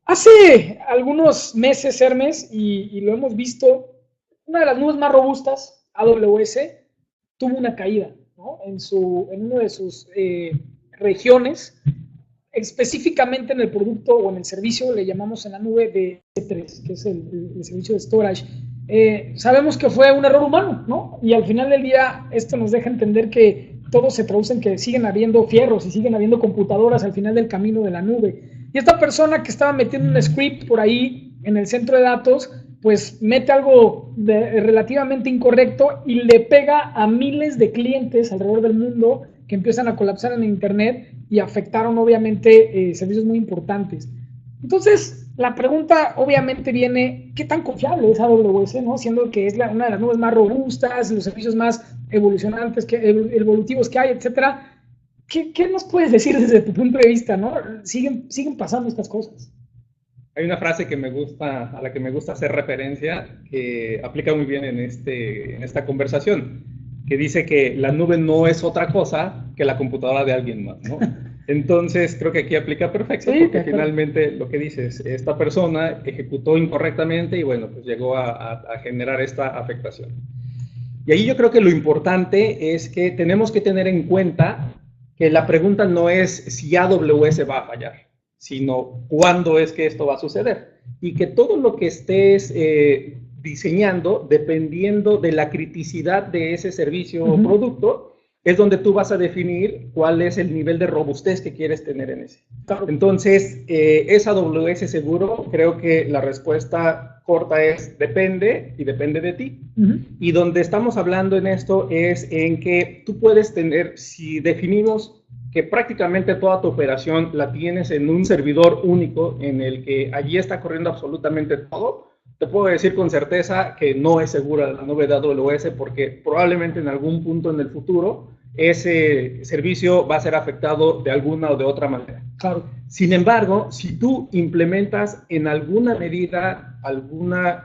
Hace algunos meses, Hermes, y lo hemos visto, una de las nubes más robustas, AWS, tuvo una caída, ¿no? En una de sus regiones, específicamente en el producto o en el servicio, le llamamos en la nube de S3, que es el servicio de storage. Sabemos que fue un error humano, ¿no? Y al final del día esto nos deja entender que todo se traduce en que siguen habiendo fierros y siguen habiendo computadoras al final del camino de la nube. Y esta persona que estaba metiendo un script por ahí en el centro de datos, pues mete algo relativamente incorrecto y le pega a miles de clientes alrededor del mundo que empiezan a colapsar en internet y afectaron obviamente servicios muy importantes. Entonces, La pregunta obviamente viene, ¿qué tan confiable es AWS, ¿no? Siendo que es una de las nubes más robustas, los servicios más evolucionantes, evolutivos que hay, etcétera. ¿Qué nos puedes decir desde tu punto de vista, ¿no? Siguen pasando estas cosas. Hay una frase que me gusta, a la que me gusta hacer referencia, que aplica muy bien en esta conversación, que dice que la nube no es otra cosa que la computadora de alguien más, ¿no? Entonces, creo que aquí aplica perfecto, sí, porque finalmente lo que dices, esta persona ejecutó incorrectamente y bueno, pues llegó a generar esta afectación. Y ahí yo creo que lo importante es que tenemos que tener en cuenta que la pregunta no es si AWS va a fallar, sino cuándo es que esto va a suceder. Y que todo lo que estés diseñando, dependiendo de la criticidad de ese servicio o producto, es donde tú vas a definir cuál es el nivel de robustez que quieres tener en ese. Claro. Entonces, ¿es AWS seguro? Creo que la respuesta corta es depende, y depende de ti. Y donde estamos hablando en esto es en que tú puedes tener, si definimos que prácticamente toda tu operación la tienes en un servidor único en el que allí está corriendo absolutamente todo, te puedo decir con certeza que no es segura la nube de AWS porque probablemente en algún punto en el futuro ese servicio va a ser afectado de alguna o de otra manera. Claro. Sin embargo, si tú implementas en alguna medida alguna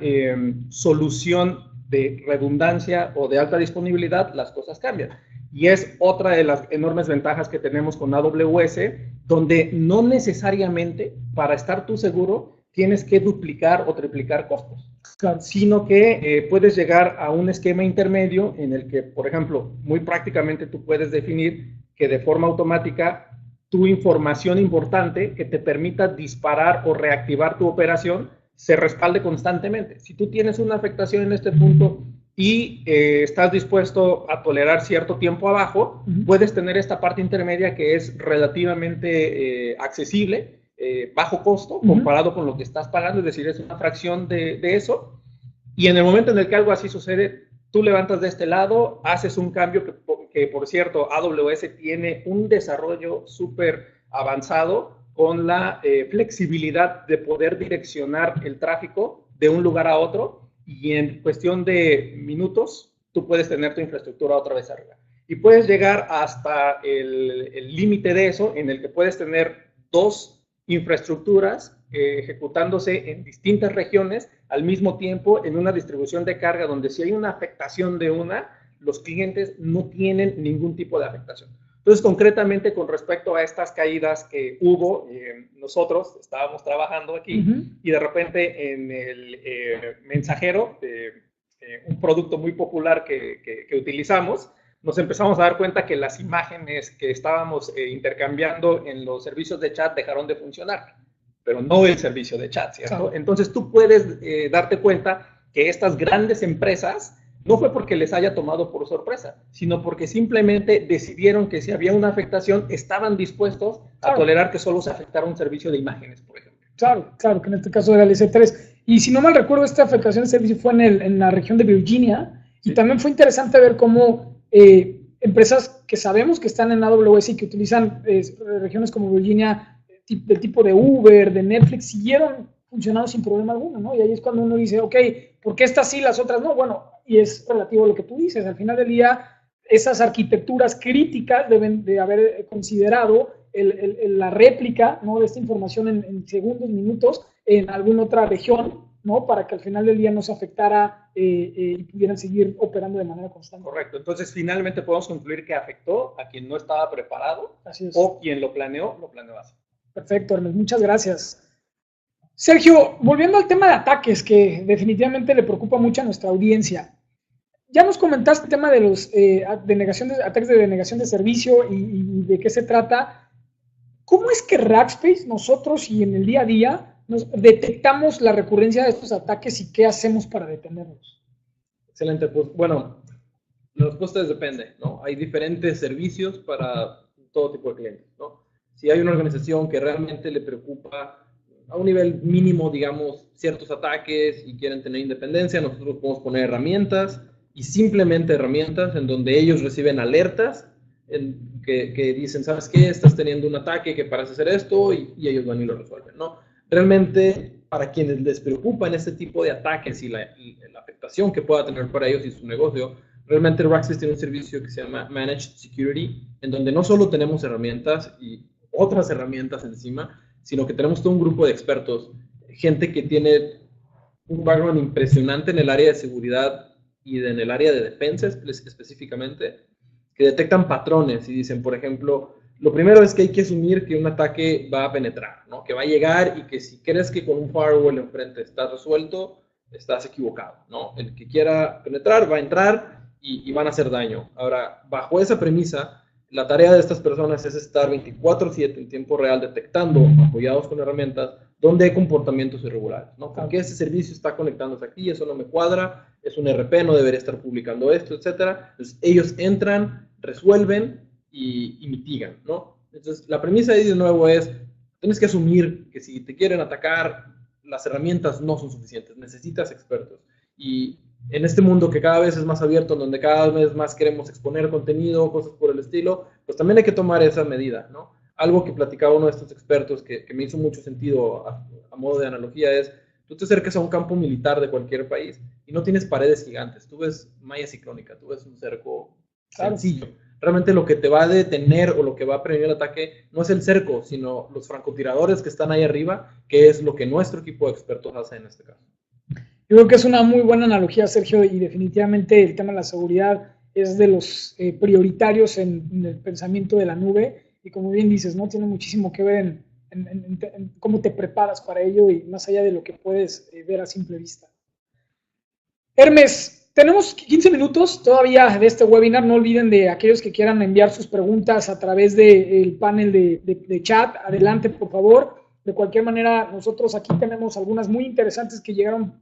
solución de redundancia o de alta disponibilidad, las cosas cambian. Y es otra de las enormes ventajas que tenemos con AWS, donde no necesariamente para estar tú seguro tienes que duplicar o triplicar costos, claro, sino que puedes llegar a un esquema intermedio en el que, por ejemplo, muy prácticamente tú puedes definir que de forma automática tu información importante que te permita disparar o reactivar tu operación se respalde constantemente. Si tú tienes una afectación en este punto y estás dispuesto a tolerar cierto tiempo abajo, puedes tener esta parte intermedia que es relativamente accesible, bajo costo, comparado con lo que estás pagando, es decir, es una fracción de eso, y en el momento en el que algo así sucede, tú levantas de este lado, haces un cambio que por cierto, AWS tiene un desarrollo súper avanzado con la flexibilidad de poder direccionar el tráfico de un lugar a otro, y en cuestión de minutos, tú puedes tener tu infraestructura otra vez arriba. Y puedes llegar hasta el límite de eso, en el que puedes tener dos infraestructuras ejecutándose en distintas regiones al mismo tiempo en una distribución de carga donde si hay una afectación de una, los clientes no tienen ningún tipo de afectación. Entonces, concretamente con respecto a estas caídas que hubo, nosotros estábamos trabajando aquí y de repente en el mensajero, un producto muy popular que utilizamos, nos empezamos a dar cuenta que las imágenes que estábamos intercambiando en los servicios de chat dejaron de funcionar, pero no el servicio de chat, ¿cierto? Claro. Entonces tú puedes darte cuenta que estas grandes empresas no fue porque les haya tomado por sorpresa, sino porque simplemente decidieron que si había una afectación, estaban dispuestos a tolerar que solo se afectara un servicio de imágenes, por ejemplo. Claro, claro, que en este caso era el S3. Y si no mal recuerdo, esta afectación de servicio fue en la región de Virginia, y también fue interesante ver cómo empresas que sabemos que están en AWS y que utilizan regiones como Virginia, del tipo de Uber, de Netflix, siguieron funcionando sin problema alguno, ¿no? Y ahí es cuando uno dice, ok, ¿por qué estas sí, las otras no? Bueno, y es relativo a lo que tú dices. Al final del día, esas arquitecturas críticas deben de haber considerado la réplica, ¿no?, de esta información en segundos, minutos, en alguna otra región, ¿no?, para que al final del día no se afectara y pudieran seguir operando de manera constante. Correcto. Entonces, finalmente podemos concluir que afectó a quien no estaba preparado o quien lo planeó así. Perfecto, Ernest. Muchas gracias. Sergio, volviendo al tema de ataques, que definitivamente le preocupa mucho a nuestra audiencia. Ya nos comentaste el tema de los ataques de denegación de servicio y de qué se trata. ¿Cómo es que Rackspace, nosotros y en el día a día, detectamos la recurrencia de estos ataques y qué hacemos para detenerlos? Excelente. Pues bueno, la respuesta depende, ¿no? Hay diferentes servicios para todo tipo de clientes, ¿no? Si hay una organización que realmente le preocupa a un nivel mínimo, digamos, ciertos ataques y quieren tener independencia, nosotros podemos poner herramientas y simplemente herramientas en donde ellos reciben alertas que dicen, ¿sabes qué? Estás teniendo un ataque que parece hacer esto y ellos van y lo resuelven, ¿no? realmente para quienes les preocupan este tipo de ataques y la afectación que pueda tener para ellos y su negocio, realmente Rackspace tiene un servicio que se llama Managed Security, en donde no solo tenemos herramientas y otras herramientas encima, sino que tenemos todo un grupo de expertos, gente que tiene un background impresionante en el área de seguridad y en el área de defensa específicamente, que detectan patrones y dicen, por ejemplo, lo primero es que hay que asumir que un ataque va a penetrar, ¿no? Que va a llegar y que si crees que con un firewall enfrente está resuelto, estás equivocado, ¿no? El que quiera penetrar va a entrar y van a hacer daño. Ahora, bajo esa premisa, la tarea de estas personas es estar 24/7 en tiempo real detectando, apoyados con herramientas, dónde hay comportamientos irregulares, ¿no? ¿Por qué ese servicio está conectándose aquí? Eso no me cuadra, es un RP, no debería estar publicando esto, etcétera. Entonces, ellos entran, resuelven y mitigan, ¿no? Entonces, la premisa ahí de nuevo es, tienes que asumir que si te quieren atacar, las herramientas no son suficientes, necesitas expertos. Y en este mundo que cada vez es más abierto, donde cada vez más queremos exponer contenido, cosas por el estilo, pues también hay que tomar esa medida, ¿no? Algo que platicaba uno de estos expertos que me hizo mucho sentido a modo de analogía es, tú te acercas a un campo militar de cualquier país y no tienes paredes gigantes, tú ves malla ciclónica, tú ves un cerco sencillo. Realmente lo que te va a detener o lo que va a prevenir el ataque no es el cerco, sino los francotiradores que están ahí arriba, que es lo que nuestro equipo de expertos hace en este caso. Yo creo que es una muy buena analogía, Sergio, y definitivamente el tema de la seguridad es de los prioritarios en el pensamiento de la nube, y como bien dices, ¿no? Tiene muchísimo que ver en cómo te preparas para ello y más allá de lo que puedes ver a simple vista. Hermes, tenemos 15 minutos todavía de este webinar. No olviden de aquellos que quieran enviar sus preguntas a través del panel de chat. Adelante, por favor. De cualquier manera, nosotros aquí tenemos algunas muy interesantes que llegaron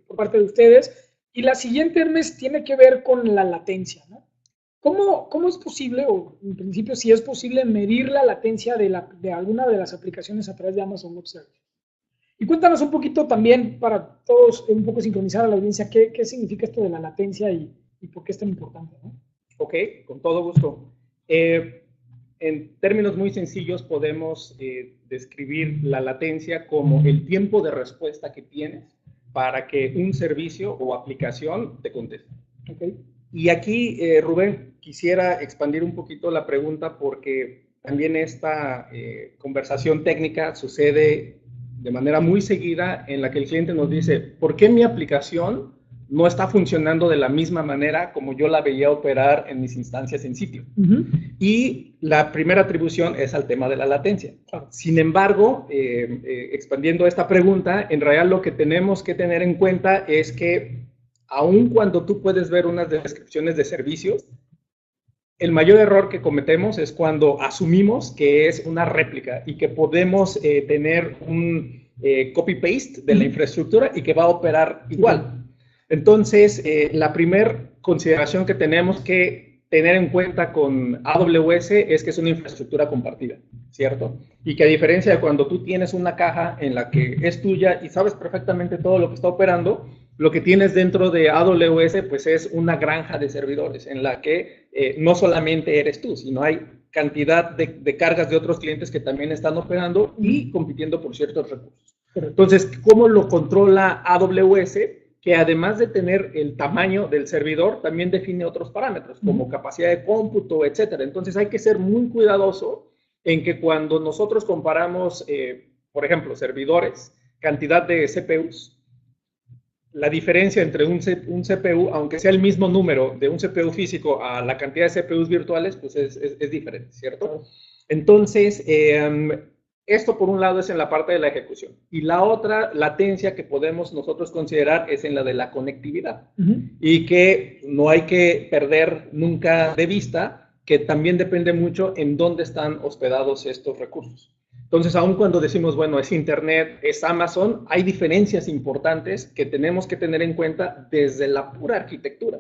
por parte de ustedes. Y la siguiente, Hermes, tiene que ver con la latencia, ¿no? ¿Cómo es posible, o en principio si es posible, medir la latencia de alguna de las aplicaciones a través de Amazon Web Services? Y cuéntanos un poquito también, para todos, un poco sincronizar a la audiencia, qué significa esto de la latencia y por qué es tan importante, ¿no? Ok, con todo gusto. En términos muy sencillos podemos describir la latencia como el tiempo de respuesta que tienes para que un servicio o aplicación te conteste. Okay. Y aquí, Rubén, quisiera expandir un poquito la pregunta porque también esta conversación técnica sucede de manera muy seguida en la que el cliente nos dice, ¿por qué mi aplicación no está funcionando de la misma manera como yo la veía operar en mis instancias en sitio? Y la primera atribución es al tema de la latencia. Sin embargo, expandiendo esta pregunta, en realidad lo que tenemos que tener en cuenta es que aun cuando tú puedes ver unas descripciones de servicios, el mayor error que cometemos es cuando asumimos que es una réplica y que podemos tener un copy-paste de la infraestructura y que va a operar igual. Entonces, la primera consideración que tenemos que tener en cuenta con AWS es que es una infraestructura compartida, ¿cierto? Y que a diferencia de cuando tú tienes una caja en la que es tuya y sabes perfectamente todo lo que está operando, lo que tienes dentro de AWS pues es una granja de servidores en la que no solamente eres tú, sino hay cantidad de cargas de otros clientes que también están operando y compitiendo por ciertos recursos. Entonces, ¿cómo lo controla AWS? Que además de tener el tamaño del servidor, también define otros parámetros, como capacidad de cómputo, etcétera. Entonces, hay que ser muy cuidadoso en que cuando nosotros comparamos, por ejemplo, servidores, cantidad de CPUs, la diferencia entre un CPU, aunque sea el mismo número de un CPU físico a la cantidad de CPUs virtuales, pues es diferente, ¿cierto? Entonces, esto por un lado es en la parte de la ejecución. Y la otra latencia que podemos nosotros considerar es en la de la conectividad. Y que no hay que perder nunca de vista que también depende mucho en dónde están hospedados estos recursos. Entonces, aun cuando decimos, bueno, es Internet, es Amazon, hay diferencias importantes que tenemos que tener en cuenta desde la pura arquitectura.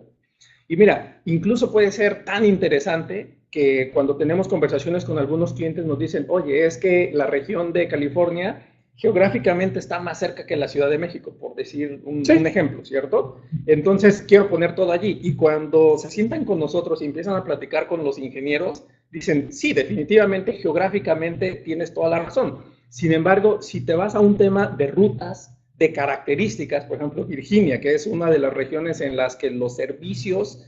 Y mira, incluso puede ser tan interesante que cuando tenemos conversaciones con algunos clientes nos dicen, oye, es que la región de California geográficamente está más cerca que la Ciudad de México, por decir un ejemplo, ¿cierto? Entonces, quiero poner todo allí. Y cuando se sientan con nosotros y empiezan a platicar con los ingenieros, dicen, sí, definitivamente, geográficamente tienes toda la razón. Sin embargo, si te vas a un tema de rutas, de características, por ejemplo, Virginia, que es una de las regiones en las que los servicios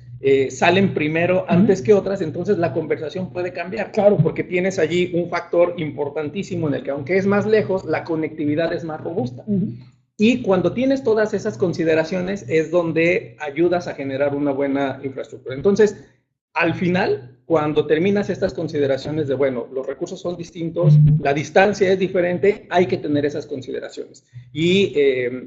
salen primero antes que otras, entonces la conversación puede cambiar. Claro, porque tienes allí un factor importantísimo en el que, aunque es más lejos, la conectividad es más robusta. Y cuando tienes todas esas consideraciones es donde ayudas a generar una buena infraestructura. Entonces, al final, cuando terminas estas consideraciones de, bueno, los recursos son distintos, la distancia es diferente, hay que tener esas consideraciones. Y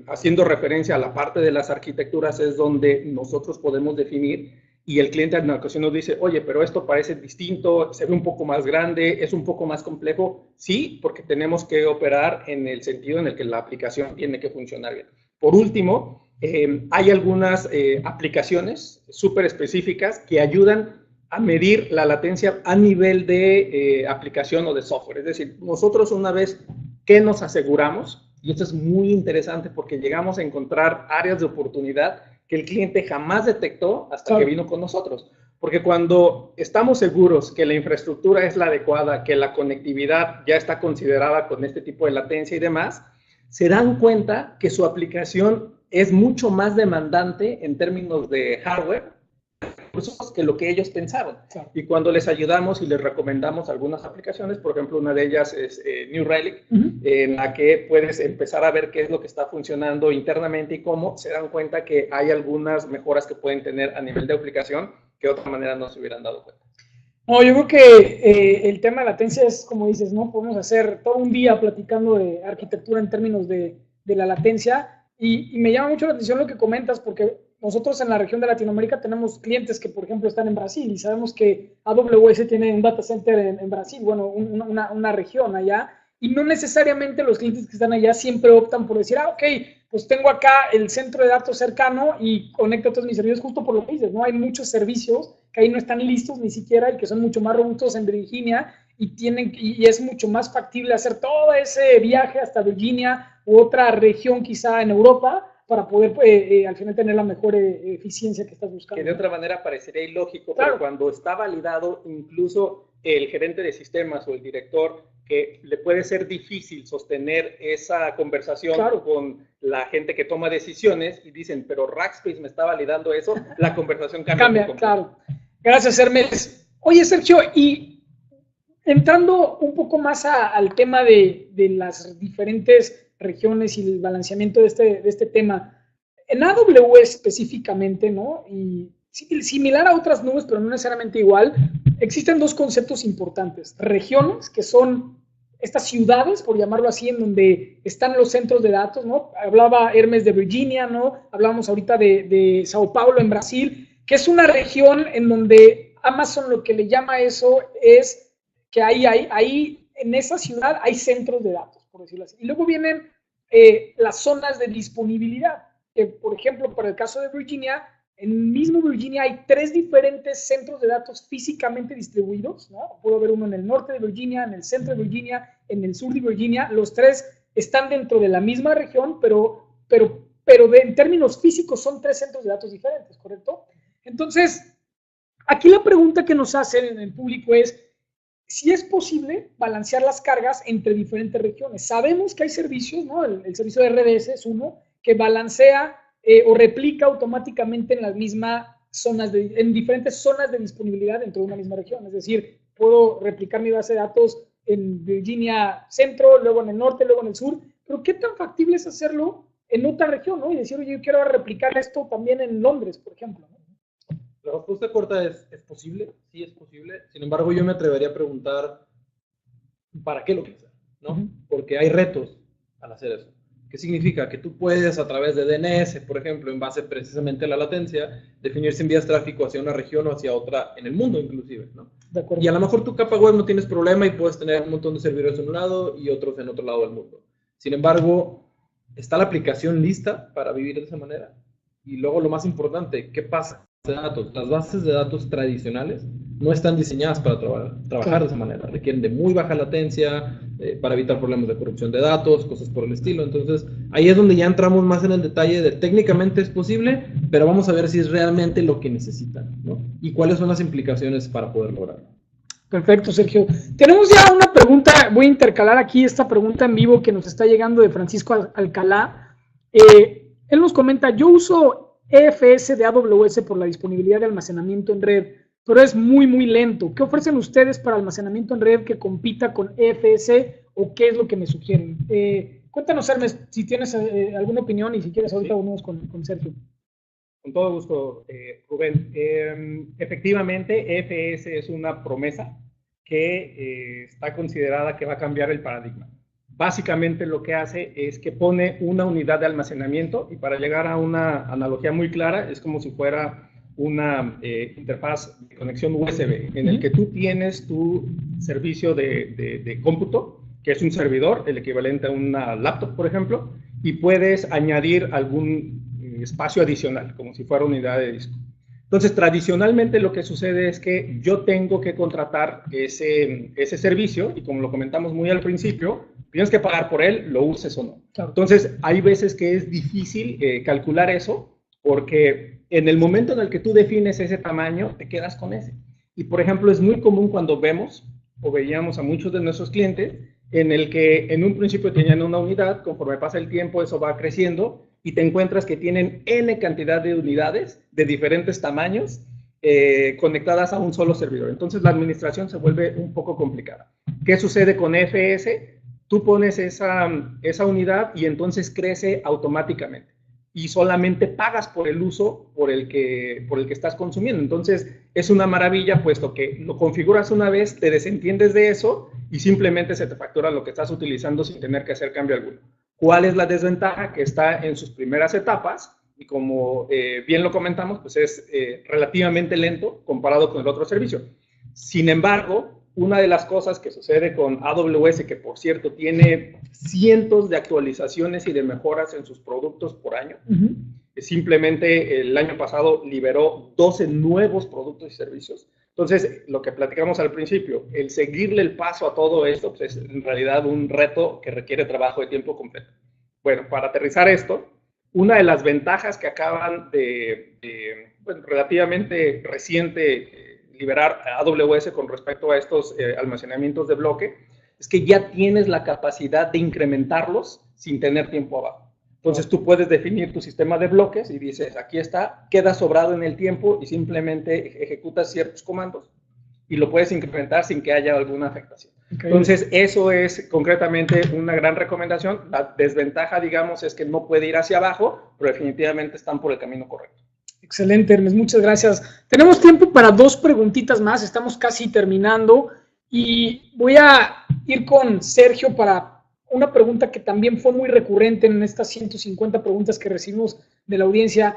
haciendo referencia a la parte de las arquitecturas es donde nosotros podemos definir, y el cliente en la ocasión nos dice, oye, pero esto parece distinto, se ve un poco más grande, es un poco más complejo. Sí, porque tenemos que operar en el sentido en el que la aplicación tiene que funcionar bien. Por último, hay algunas aplicaciones súper específicas que ayudan a medir la latencia a nivel de aplicación o de software. Es decir, nosotros una vez que nos aseguramos, y esto es muy interesante porque llegamos a encontrar áreas de oportunidad que el cliente jamás detectó hasta que vino con nosotros. Porque cuando estamos seguros que la infraestructura es la adecuada, que la conectividad ya está considerada con este tipo de latencia y demás, se dan cuenta que su aplicación es mucho más demandante en términos de hardware que lo que ellos pensaban. Claro. Y cuando les ayudamos y les recomendamos algunas aplicaciones, por ejemplo, una de ellas es New Relic, en la que puedes empezar a ver qué es lo que está funcionando internamente y cómo se dan cuenta que hay algunas mejoras que pueden tener a nivel de aplicación que de otra manera no se hubieran dado cuenta. No, yo creo que el tema de latencia es, como dices, ¿no? Podemos hacer todo un día platicando de arquitectura en términos de la latencia y me llama mucho la atención lo que comentas porque nosotros en la región de Latinoamérica tenemos clientes que, por ejemplo, están en Brasil y sabemos que AWS tiene un data center en Brasil, bueno, una región allá, y no necesariamente los clientes que están allá siempre optan por decir, ok, pues tengo acá el centro de datos cercano y conecto todos mis servicios justo por lo que dices, ¿no? Hay muchos servicios que ahí no están listos ni siquiera y que son mucho más robustos en Virginia y es mucho más factible hacer todo ese viaje hasta Virginia u otra región quizá en Europa para poder al final tener la mejor eficiencia que estás buscando. Que de otra manera parecería ilógico, claro. Pero cuando está validado, incluso el gerente de sistemas o el director, que le puede ser difícil sostener esa conversación con la gente que toma decisiones y dicen, pero Rackspace me está validando eso, la conversación cambia. Claro. Gracias, Hermes. Oye, Sergio, y entrando un poco más al tema de las diferentes regiones y el balanceamiento de este tema, en AWS específicamente, ¿no? Y similar a otras nubes, pero no necesariamente igual, existen dos conceptos importantes. Regiones, que son estas ciudades, por llamarlo así, en donde están los centros de datos, ¿no? Hablaba Hermes de Virginia, ¿no? Hablábamos ahorita de Sao Paulo en Brasil, que es una región en donde Amazon lo que le llama eso es que ahí en esa ciudad hay centros de datos, por decirlo así. Y luego vienen las zonas de disponibilidad, que por ejemplo, para el caso de Virginia, en mismo Virginia hay 3 diferentes centros de datos físicamente distribuidos, ¿no? Puede haber uno en el norte de Virginia, en el centro de Virginia, en el sur de Virginia. Los 3 están dentro de la misma región, pero en términos físicos son 3 centros de datos diferentes, ¿correcto? Entonces, aquí la pregunta que nos hacen en el público es si es posible balancear las cargas entre diferentes regiones. Sabemos que hay servicios, ¿no? El servicio de RDS es uno que balancea o replica automáticamente en las mismas zonas, en diferentes zonas de disponibilidad dentro de una misma región. Es decir, puedo replicar mi base de datos en Virginia Centro, luego en el norte, luego en el sur, pero ¿qué tan factible es hacerlo en otra región, ¿no? Y decir, oye, yo quiero replicar esto también en Londres, por ejemplo, ¿no? La respuesta corta es posible, sí es posible. Sin embargo, yo me atrevería a preguntar, ¿para qué lo quieres hacer? ¿No? Porque hay retos al hacer eso. ¿Qué significa? Que tú puedes, a través de DNS, por ejemplo, en base precisamente a la latencia, definir si envías tráfico hacia una región o hacia otra, en el mundo inclusive, ¿no? De acuerdo. Y a lo mejor tu capa web no tienes problema y puedes tener un montón de servidores en un lado y otros en otro lado del mundo. Sin embargo, ¿está la aplicación lista para vivir de esa manera? Y luego lo más importante, ¿qué pasa? Datos. Las bases de datos tradicionales no están diseñadas para trabajar de esa manera. Requieren de muy baja latencia para evitar problemas de corrupción de datos, cosas por el estilo. Entonces, ahí es donde ya entramos más en el detalle de técnicamente es posible, pero vamos a ver si es realmente lo que necesitan, ¿no? Y cuáles son las implicaciones para poder lograrlo. Perfecto, Sergio. Tenemos ya una pregunta, voy a intercalar aquí esta pregunta en vivo que nos está llegando de Francisco Alcalá. Él nos comenta, yo uso EFS de AWS por la disponibilidad de almacenamiento en red, pero es muy, muy lento. ¿Qué ofrecen ustedes para almacenamiento en red que compita con EFS o qué es lo que me sugieren? Cuéntanos, Hermes, si tienes alguna opinión y si quieres ahorita volvemos con Sergio. Con todo gusto, Rubén. Efectivamente, EFS es una promesa que está considerada que va a cambiar el paradigma. Básicamente lo que hace es que pone una unidad de almacenamiento y para llegar a una analogía muy clara es como si fuera una interfaz de conexión USB en el que tú tienes tu servicio de cómputo, que es un servidor, el equivalente a una laptop, por ejemplo, y puedes añadir algún espacio adicional, como si fuera unidad de disco. Entonces, tradicionalmente lo que sucede es que yo tengo que contratar ese servicio y como lo comentamos muy al principio, tienes que pagar por él, lo uses o no. Claro. Entonces, hay veces que es difícil calcular eso porque en el momento en el que tú defines ese tamaño, te quedas con ese. Y, por ejemplo, es muy común cuando vemos o veíamos a muchos de nuestros clientes en el que en un principio tenían una unidad, conforme pasa el tiempo eso va creciendo y te encuentras que tienen N cantidad de unidades de diferentes tamaños conectadas a un solo servidor. Entonces la administración se vuelve un poco complicada. ¿Qué sucede con EFS? Tú pones esa unidad y entonces crece automáticamente y solamente pagas por el uso por el que estás consumiendo. Entonces es una maravilla puesto que lo configuras una vez, te desentiendes de eso y simplemente se te factura lo que estás utilizando sin tener que hacer cambio alguno. ¿Cuál es la desventaja? Que está en sus primeras etapas y como bien lo comentamos, pues es relativamente lento comparado con el otro servicio. Sin embargo, una de las cosas que sucede con AWS, que por cierto tiene cientos de actualizaciones y de mejoras en sus productos por año, simplemente el año pasado liberó 12 nuevos productos y servicios. Entonces, lo que platicamos al principio, el seguirle el paso a todo esto, pues es en realidad un reto que requiere trabajo de tiempo completo. Bueno, para aterrizar esto, una de las ventajas que acaban relativamente reciente liberar AWS con respecto a estos almacenamientos de bloque, es que ya tienes la capacidad de incrementarlos sin tener tiempo abajo. Entonces tú puedes definir tu sistema de bloques y dices, aquí está, queda sobrado en el tiempo y simplemente ejecutas ciertos comandos y lo puedes incrementar sin que haya alguna afectación. Okay. Entonces eso es concretamente una gran recomendación. La desventaja, digamos, es que no puede ir hacia abajo, pero definitivamente están por el camino correcto. Excelente, Hermes, muchas gracias. Tenemos tiempo para 2 preguntitas más, estamos casi terminando y voy a ir con Sergio para una pregunta que también fue muy recurrente en estas 150 preguntas que recibimos de la audiencia.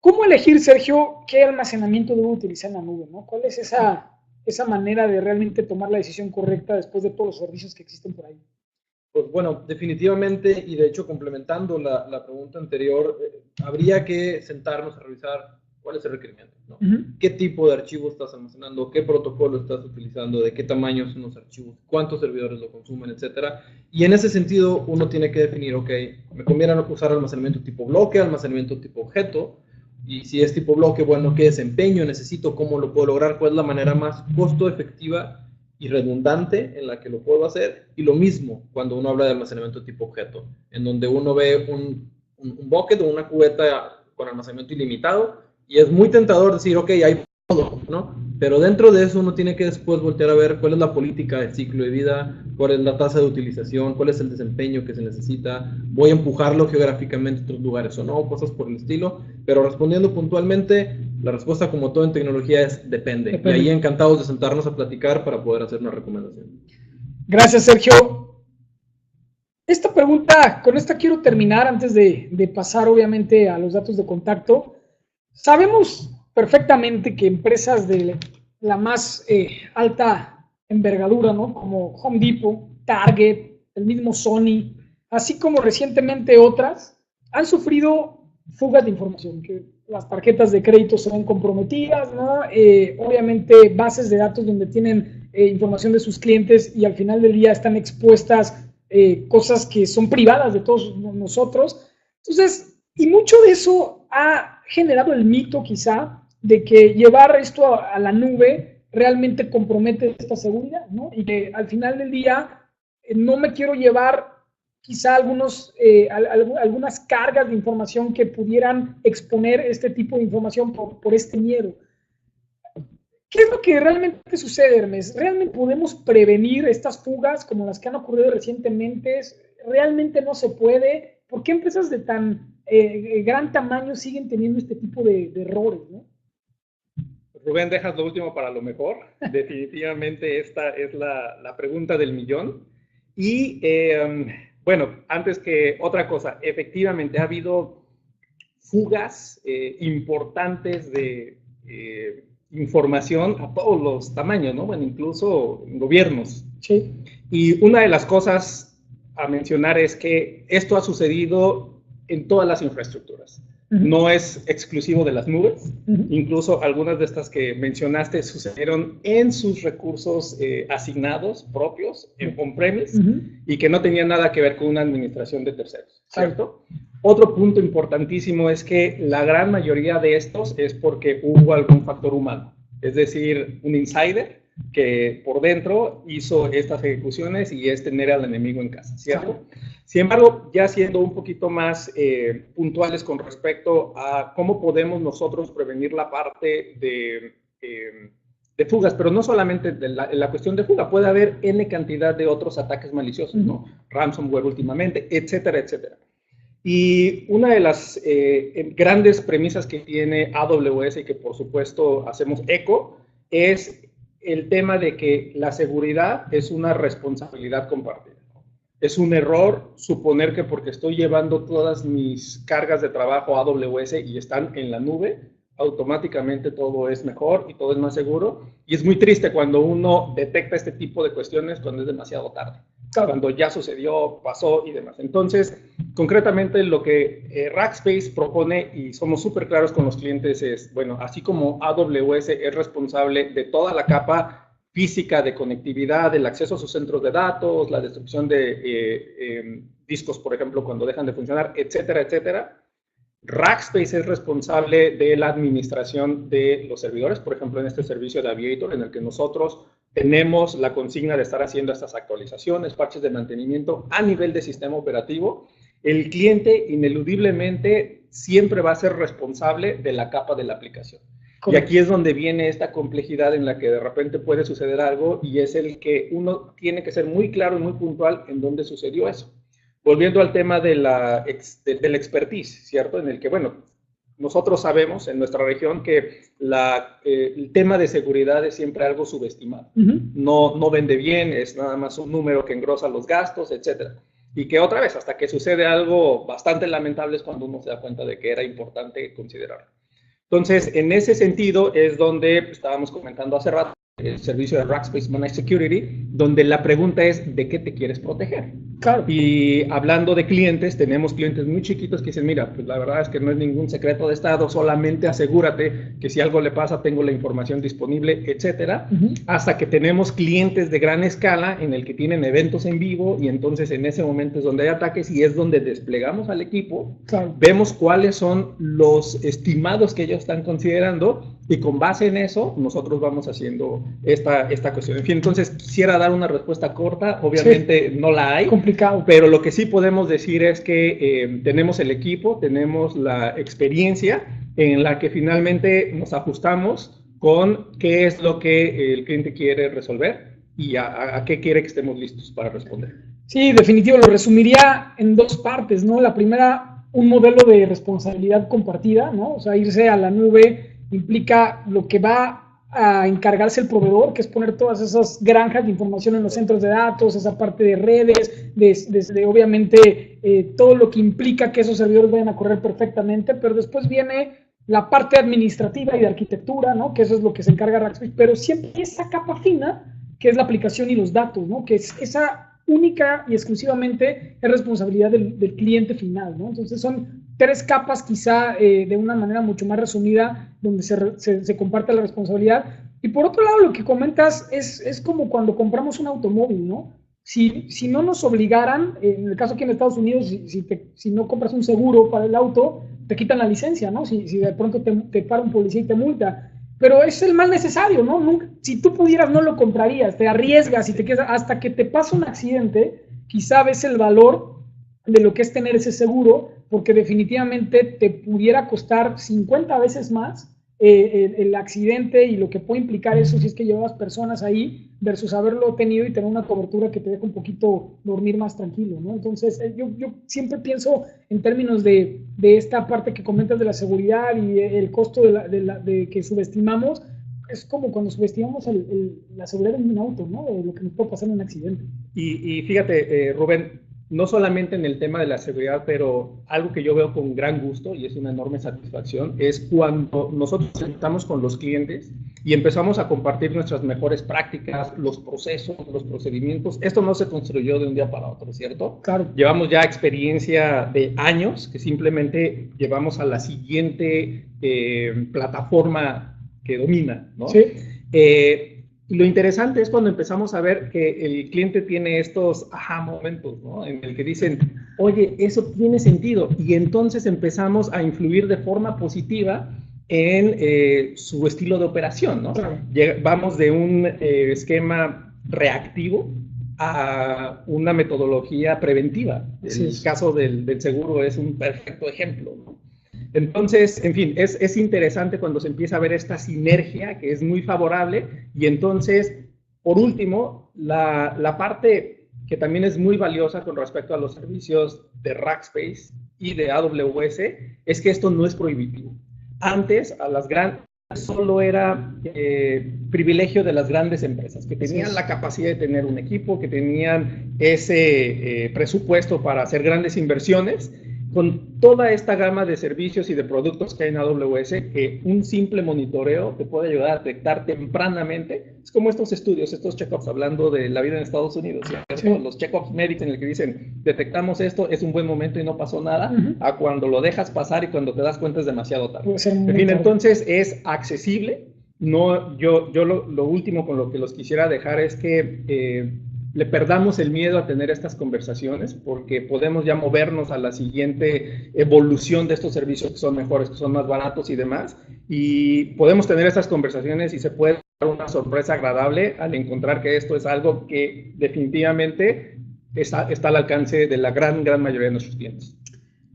¿Cómo elegir, Sergio, qué almacenamiento debo utilizar en la nube, ¿no? ¿Cuál es esa manera de realmente tomar la decisión correcta después de todos los servicios que existen por ahí? Pues bueno, definitivamente, y de hecho complementando la pregunta anterior, habría que sentarnos a revisar cuál es el requerimiento, ¿no? ¿Qué tipo de archivo estás almacenando? ¿Qué protocolo estás utilizando? ¿De qué tamaño son los archivos? ¿Cuántos servidores lo consumen? Etcétera. Y en ese sentido, uno tiene que definir, ok, me conviene usar almacenamiento tipo bloque, almacenamiento tipo objeto, y si es tipo bloque, bueno, ¿qué desempeño necesito? ¿Cómo lo puedo lograr? ¿Cuál es la manera más costo efectiva y redundante en la que lo puedo hacer? Y lo mismo cuando uno habla de almacenamiento tipo objeto, en donde uno ve un bucket o una cubeta con almacenamiento ilimitado, y es muy tentador decir, ok, hay todo, ¿no? Pero dentro de eso uno tiene que después voltear a ver cuál es la política de ciclo de vida, cuál es la tasa de utilización, cuál es el desempeño que se necesita, voy a empujarlo geográficamente a otros lugares o no, cosas por el estilo. Pero respondiendo puntualmente, la respuesta como todo en tecnología es depende. Y ahí encantados de sentarnos a platicar para poder hacer una recomendación. Gracias, Sergio. Esta pregunta, con esta quiero terminar antes de pasar obviamente a los datos de contacto. Sabemos perfectamente que empresas de la más alta envergadura, ¿no? Como Home Depot, Target, el mismo Sony, así como recientemente otras, han sufrido fugas de información, que las tarjetas de crédito se ven comprometidas, ¿no? Obviamente bases de datos donde tienen información de sus clientes y al final del día están expuestas cosas que son privadas de todos nosotros. Entonces, y mucho de eso ha generado el mito quizá de que llevar esto a la nube realmente compromete esta seguridad, ¿no? Y que al final del día no me quiero llevar quizá algunas cargas de información que pudieran exponer este tipo de información por este miedo. ¿Qué es lo que realmente sucede, Hermes? ¿Realmente podemos prevenir estas fugas como las que han ocurrido recientemente? ¿Realmente no se puede? ¿Por qué empresas de tan gran tamaño siguen teniendo este tipo de errores, ¿no? Rubén, dejas lo último para lo mejor. Definitivamente esta es la pregunta del millón. Y bueno, antes que otra cosa, efectivamente ha habido fugas importantes de información a todos los tamaños, ¿no? Bueno, incluso en gobiernos. Sí. Y una de las cosas a mencionar es que esto ha sucedido en todas las infraestructuras. No es exclusivo de las nubes. Incluso algunas de estas que mencionaste sucedieron en sus recursos asignados propios, en on-premise, y que no tenían nada que ver con una administración de terceros, ¿cierto? Otro punto importantísimo es que la gran mayoría de estos es porque hubo algún factor humano, es decir, un insider que por dentro hizo estas ejecuciones y es tener al enemigo en casa, ¿cierto? Sin embargo, ya siendo un poquito más puntuales con respecto a cómo podemos nosotros prevenir la parte de fugas, pero no solamente de la cuestión de fuga, puede haber N cantidad de otros ataques maliciosos, ¿no? Ransomware últimamente, etcétera, etcétera. Y una de las grandes premisas que tiene AWS y que por supuesto hacemos eco es el tema de que la seguridad es una responsabilidad compartida. Es un error suponer que porque estoy llevando todas mis cargas de trabajo a AWS y están en la nube, automáticamente todo es mejor y todo es más seguro. Y es muy triste cuando uno detecta este tipo de cuestiones cuando es demasiado tarde, cuando ya sucedió, pasó y demás. Entonces, concretamente lo que Rackspace propone, y somos súper claros con los clientes, es, bueno, así como AWS es responsable de toda la capa física de conectividad, el acceso a sus centros de datos, la destrucción de discos, por ejemplo, cuando dejan de funcionar, etcétera, etcétera. Rackspace es responsable de la administración de los servidores, por ejemplo, en este servicio de Aviator, en el que nosotros tenemos la consigna de estar haciendo estas actualizaciones, parches de mantenimiento a nivel de sistema operativo. El cliente, ineludiblemente, siempre va a ser responsable de la capa de la aplicación. Y aquí es donde viene esta complejidad en la que de repente puede suceder algo y es el que uno tiene que ser muy claro y muy puntual en dónde sucedió eso. Volviendo al tema de la expertise, ¿cierto? En el que, bueno, nosotros sabemos en nuestra región que el tema de seguridad es siempre algo subestimado. No vende bien, es nada más un número que engrosa los gastos, etcétera. Y que otra vez, hasta que sucede algo bastante lamentable es cuando uno se da cuenta de que era importante considerarlo. Entonces, en ese sentido es donde estábamos comentando hace rato el servicio de Rackspace Managed Security, donde la pregunta es, ¿de qué te quieres proteger? Claro. Y hablando de clientes, tenemos clientes muy chiquitos que dicen, mira, pues la verdad es que no es ningún secreto de Estado, solamente asegúrate que si algo le pasa, tengo la información disponible, etcétera. Hasta que tenemos clientes de gran escala en el que tienen eventos en vivo y entonces en ese momento es donde hay ataques y es donde desplegamos al equipo, vemos cuáles son los estimados que ellos están considerando y con base en eso nosotros vamos haciendo esta cuestión. En fin, entonces quisiera dar una respuesta corta, obviamente no la hay. Complicado. Pero lo que sí podemos decir es que tenemos el equipo, tenemos la experiencia en la que finalmente nos ajustamos con qué es lo que el cliente quiere resolver y a qué quiere que estemos listos para responder. Sí, definitivo, lo resumiría en dos partes, ¿no? La primera, un modelo de responsabilidad compartida, ¿no? O sea, irse a la nube implica lo que va a encargarse el proveedor, que es poner todas esas granjas de información en los centros de datos, esa parte de redes, desde obviamente todo lo que implica que esos servidores vayan a correr perfectamente, pero después viene la parte administrativa y de arquitectura, ¿no? Que eso es lo que se encarga Rackspace, pero siempre esa capa fina, que es la aplicación y los datos, ¿no? Que es esa única y exclusivamente es responsabilidad del cliente final, ¿no? Entonces son tres capas quizá de una manera mucho más resumida donde se comparte la responsabilidad. Y por otro lado, lo que comentas es como cuando compramos un automóvil, ¿no? Si no nos obligaran, en el caso aquí en Estados Unidos, si no compras un seguro para el auto, te quitan la licencia, ¿no? Si de pronto te para un policía y te multa. pero es el mal necesario, ¿no? Nunca, si tú pudieras, no lo comprarías, te arriesgas y te quedas, hasta que te pasa un accidente, quizá ves el valor de lo que es tener ese seguro, porque definitivamente te pudiera costar 50 veces más el accidente y lo que puede implicar eso si es que llevas personas ahí versus haberlo tenido y tener una cobertura que te deja un poquito dormir más tranquilo, ¿no? Entonces, yo siempre pienso en términos de esta parte que comentas de la seguridad y el costo de que subestimamos. Es como cuando subestimamos la seguridad de un auto, ¿no? De lo que nos puede pasar en un accidente. Y fíjate, Rubén, no solamente en el tema de la seguridad, pero algo que yo veo con gran gusto y es una enorme satisfacción, es cuando nosotros sentamos con los clientes y empezamos a compartir nuestras mejores prácticas, los procesos, los procedimientos. Esto no se construyó de un día para otro, ¿cierto? Claro. Llevamos ya experiencia de años que simplemente llevamos a la siguiente plataforma que domina, ¿no? Sí. Lo interesante es cuando empezamos a ver que el cliente tiene estos aha momentos, ¿no? En el que dicen, oye, eso tiene sentido. Y entonces empezamos a influir de forma positiva en su estilo de operación, ¿no? Claro. Vamos de un esquema reactivo a una metodología preventiva. Sí. El caso del seguro es un perfecto ejemplo, ¿no? Entonces, en fin, es interesante cuando se empieza a ver esta sinergia que es muy favorable y entonces, por último, la parte que también es muy valiosa con respecto a los servicios de Rackspace y de AWS es que esto no es prohibitivo. Antes, a las grandes solo era privilegio de las grandes empresas, que tenían la capacidad de tener un equipo, que tenían ese presupuesto para hacer grandes inversiones. Con toda esta gama de servicios y de productos que hay en AWS, que un simple monitoreo te puede ayudar a detectar tempranamente. Es como estos estudios, estos check-ups, hablando de la vida en Estados Unidos, ¿cierto? Sí. Los check-ups médicos en el que dicen, detectamos esto, es un buen momento y no pasó nada, a cuando lo dejas pasar y cuando te das cuenta es demasiado tarde. En fin, entonces es accesible. No, yo lo último con lo que los quisiera dejar es que le perdamos el miedo a tener estas conversaciones, porque podemos ya movernos a la siguiente evolución de estos servicios que son mejores, que son más baratos y demás, y podemos tener estas conversaciones y se puede dar una sorpresa agradable al encontrar que esto es algo que definitivamente está al alcance de la gran mayoría de nuestros clientes.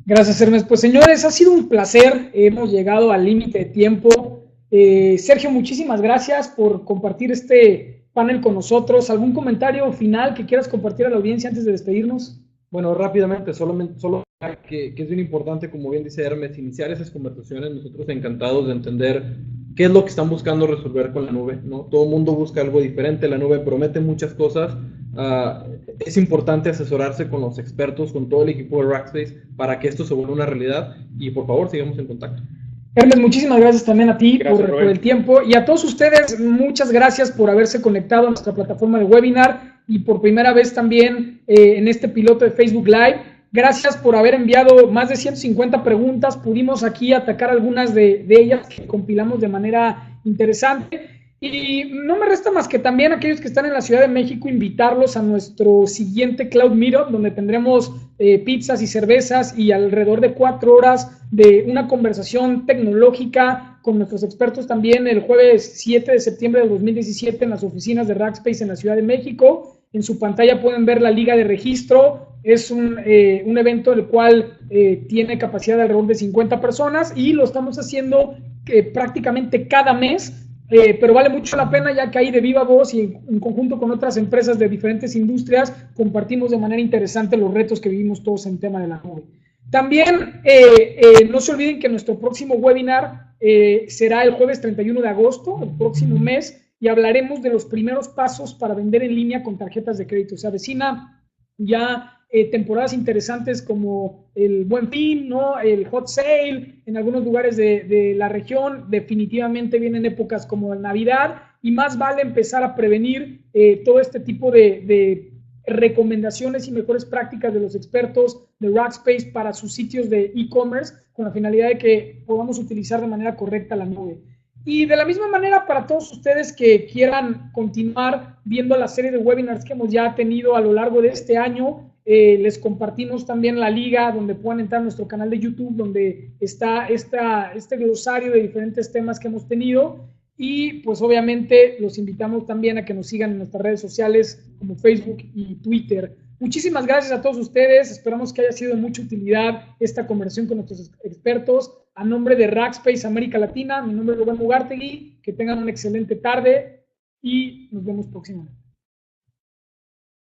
Gracias, Hermes. Pues señores, ha sido un placer, hemos llegado al límite de tiempo. Sergio, muchísimas gracias por compartir este panel con nosotros. ¿Algún comentario final que quieras compartir a la audiencia antes de despedirnos? Bueno, rápidamente, solo que es bien importante, como bien dice Hermes, iniciar esas conversaciones. Nosotros encantados de entender qué es lo que están buscando resolver con la nube, ¿no? Todo el mundo busca algo diferente, la nube promete muchas cosas. Es importante asesorarse con los expertos, con todo el equipo de Rackspace para que esto se vuelva una realidad y por favor sigamos en contacto. Hermes, muchísimas gracias también a ti por el tiempo y a todos ustedes, muchas gracias por haberse conectado a nuestra plataforma de webinar y por primera vez también en este piloto de Facebook Live. Gracias por haber enviado más de 150 preguntas, pudimos aquí atacar algunas de ellas que compilamos de manera interesante. Y no me resta más que también aquellos que están en la Ciudad de México invitarlos a nuestro siguiente Cloud Meetup, donde tendremos pizzas y cervezas y alrededor de 4 horas de una conversación tecnológica con nuestros expertos también el jueves 7 de septiembre de 2017 en las oficinas de Rackspace en la Ciudad de México. En su pantalla pueden ver la liga de registro. Es un evento el cual tiene capacidad de alrededor de 50 personas y lo estamos haciendo prácticamente cada mes. Pero vale mucho la pena ya que ahí de viva voz y en conjunto con otras empresas de diferentes industrias compartimos de manera interesante los retos que vivimos todos en tema de la nube. También no se olviden que nuestro próximo webinar será el jueves 31 de agosto, el próximo mes, y hablaremos de los primeros pasos para vender en línea con tarjetas de crédito. Se avecina ya temporadas interesantes como el Buen Fin, ¿no? El Hot Sale, en algunos lugares de la región. Definitivamente vienen épocas como la Navidad y más vale empezar a prevenir todo este tipo de recomendaciones y mejores prácticas de los expertos de Rackspace para sus sitios de e-commerce con la finalidad de que podamos utilizar de manera correcta la nube. Y de la misma manera, para todos ustedes que quieran continuar viendo la serie de webinars que hemos ya tenido a lo largo de este año, les compartimos también la liga donde puedan entrar a nuestro canal de YouTube, donde está este glosario de diferentes temas que hemos tenido. Y pues obviamente los invitamos también a que nos sigan en nuestras redes sociales como Facebook y Twitter. Muchísimas gracias a todos ustedes. Esperamos que haya sido de mucha utilidad esta conversación con nuestros expertos. A nombre de Rackspace América Latina, mi nombre es Rubén Mugartegui. Que tengan una excelente tarde y nos vemos próximamente.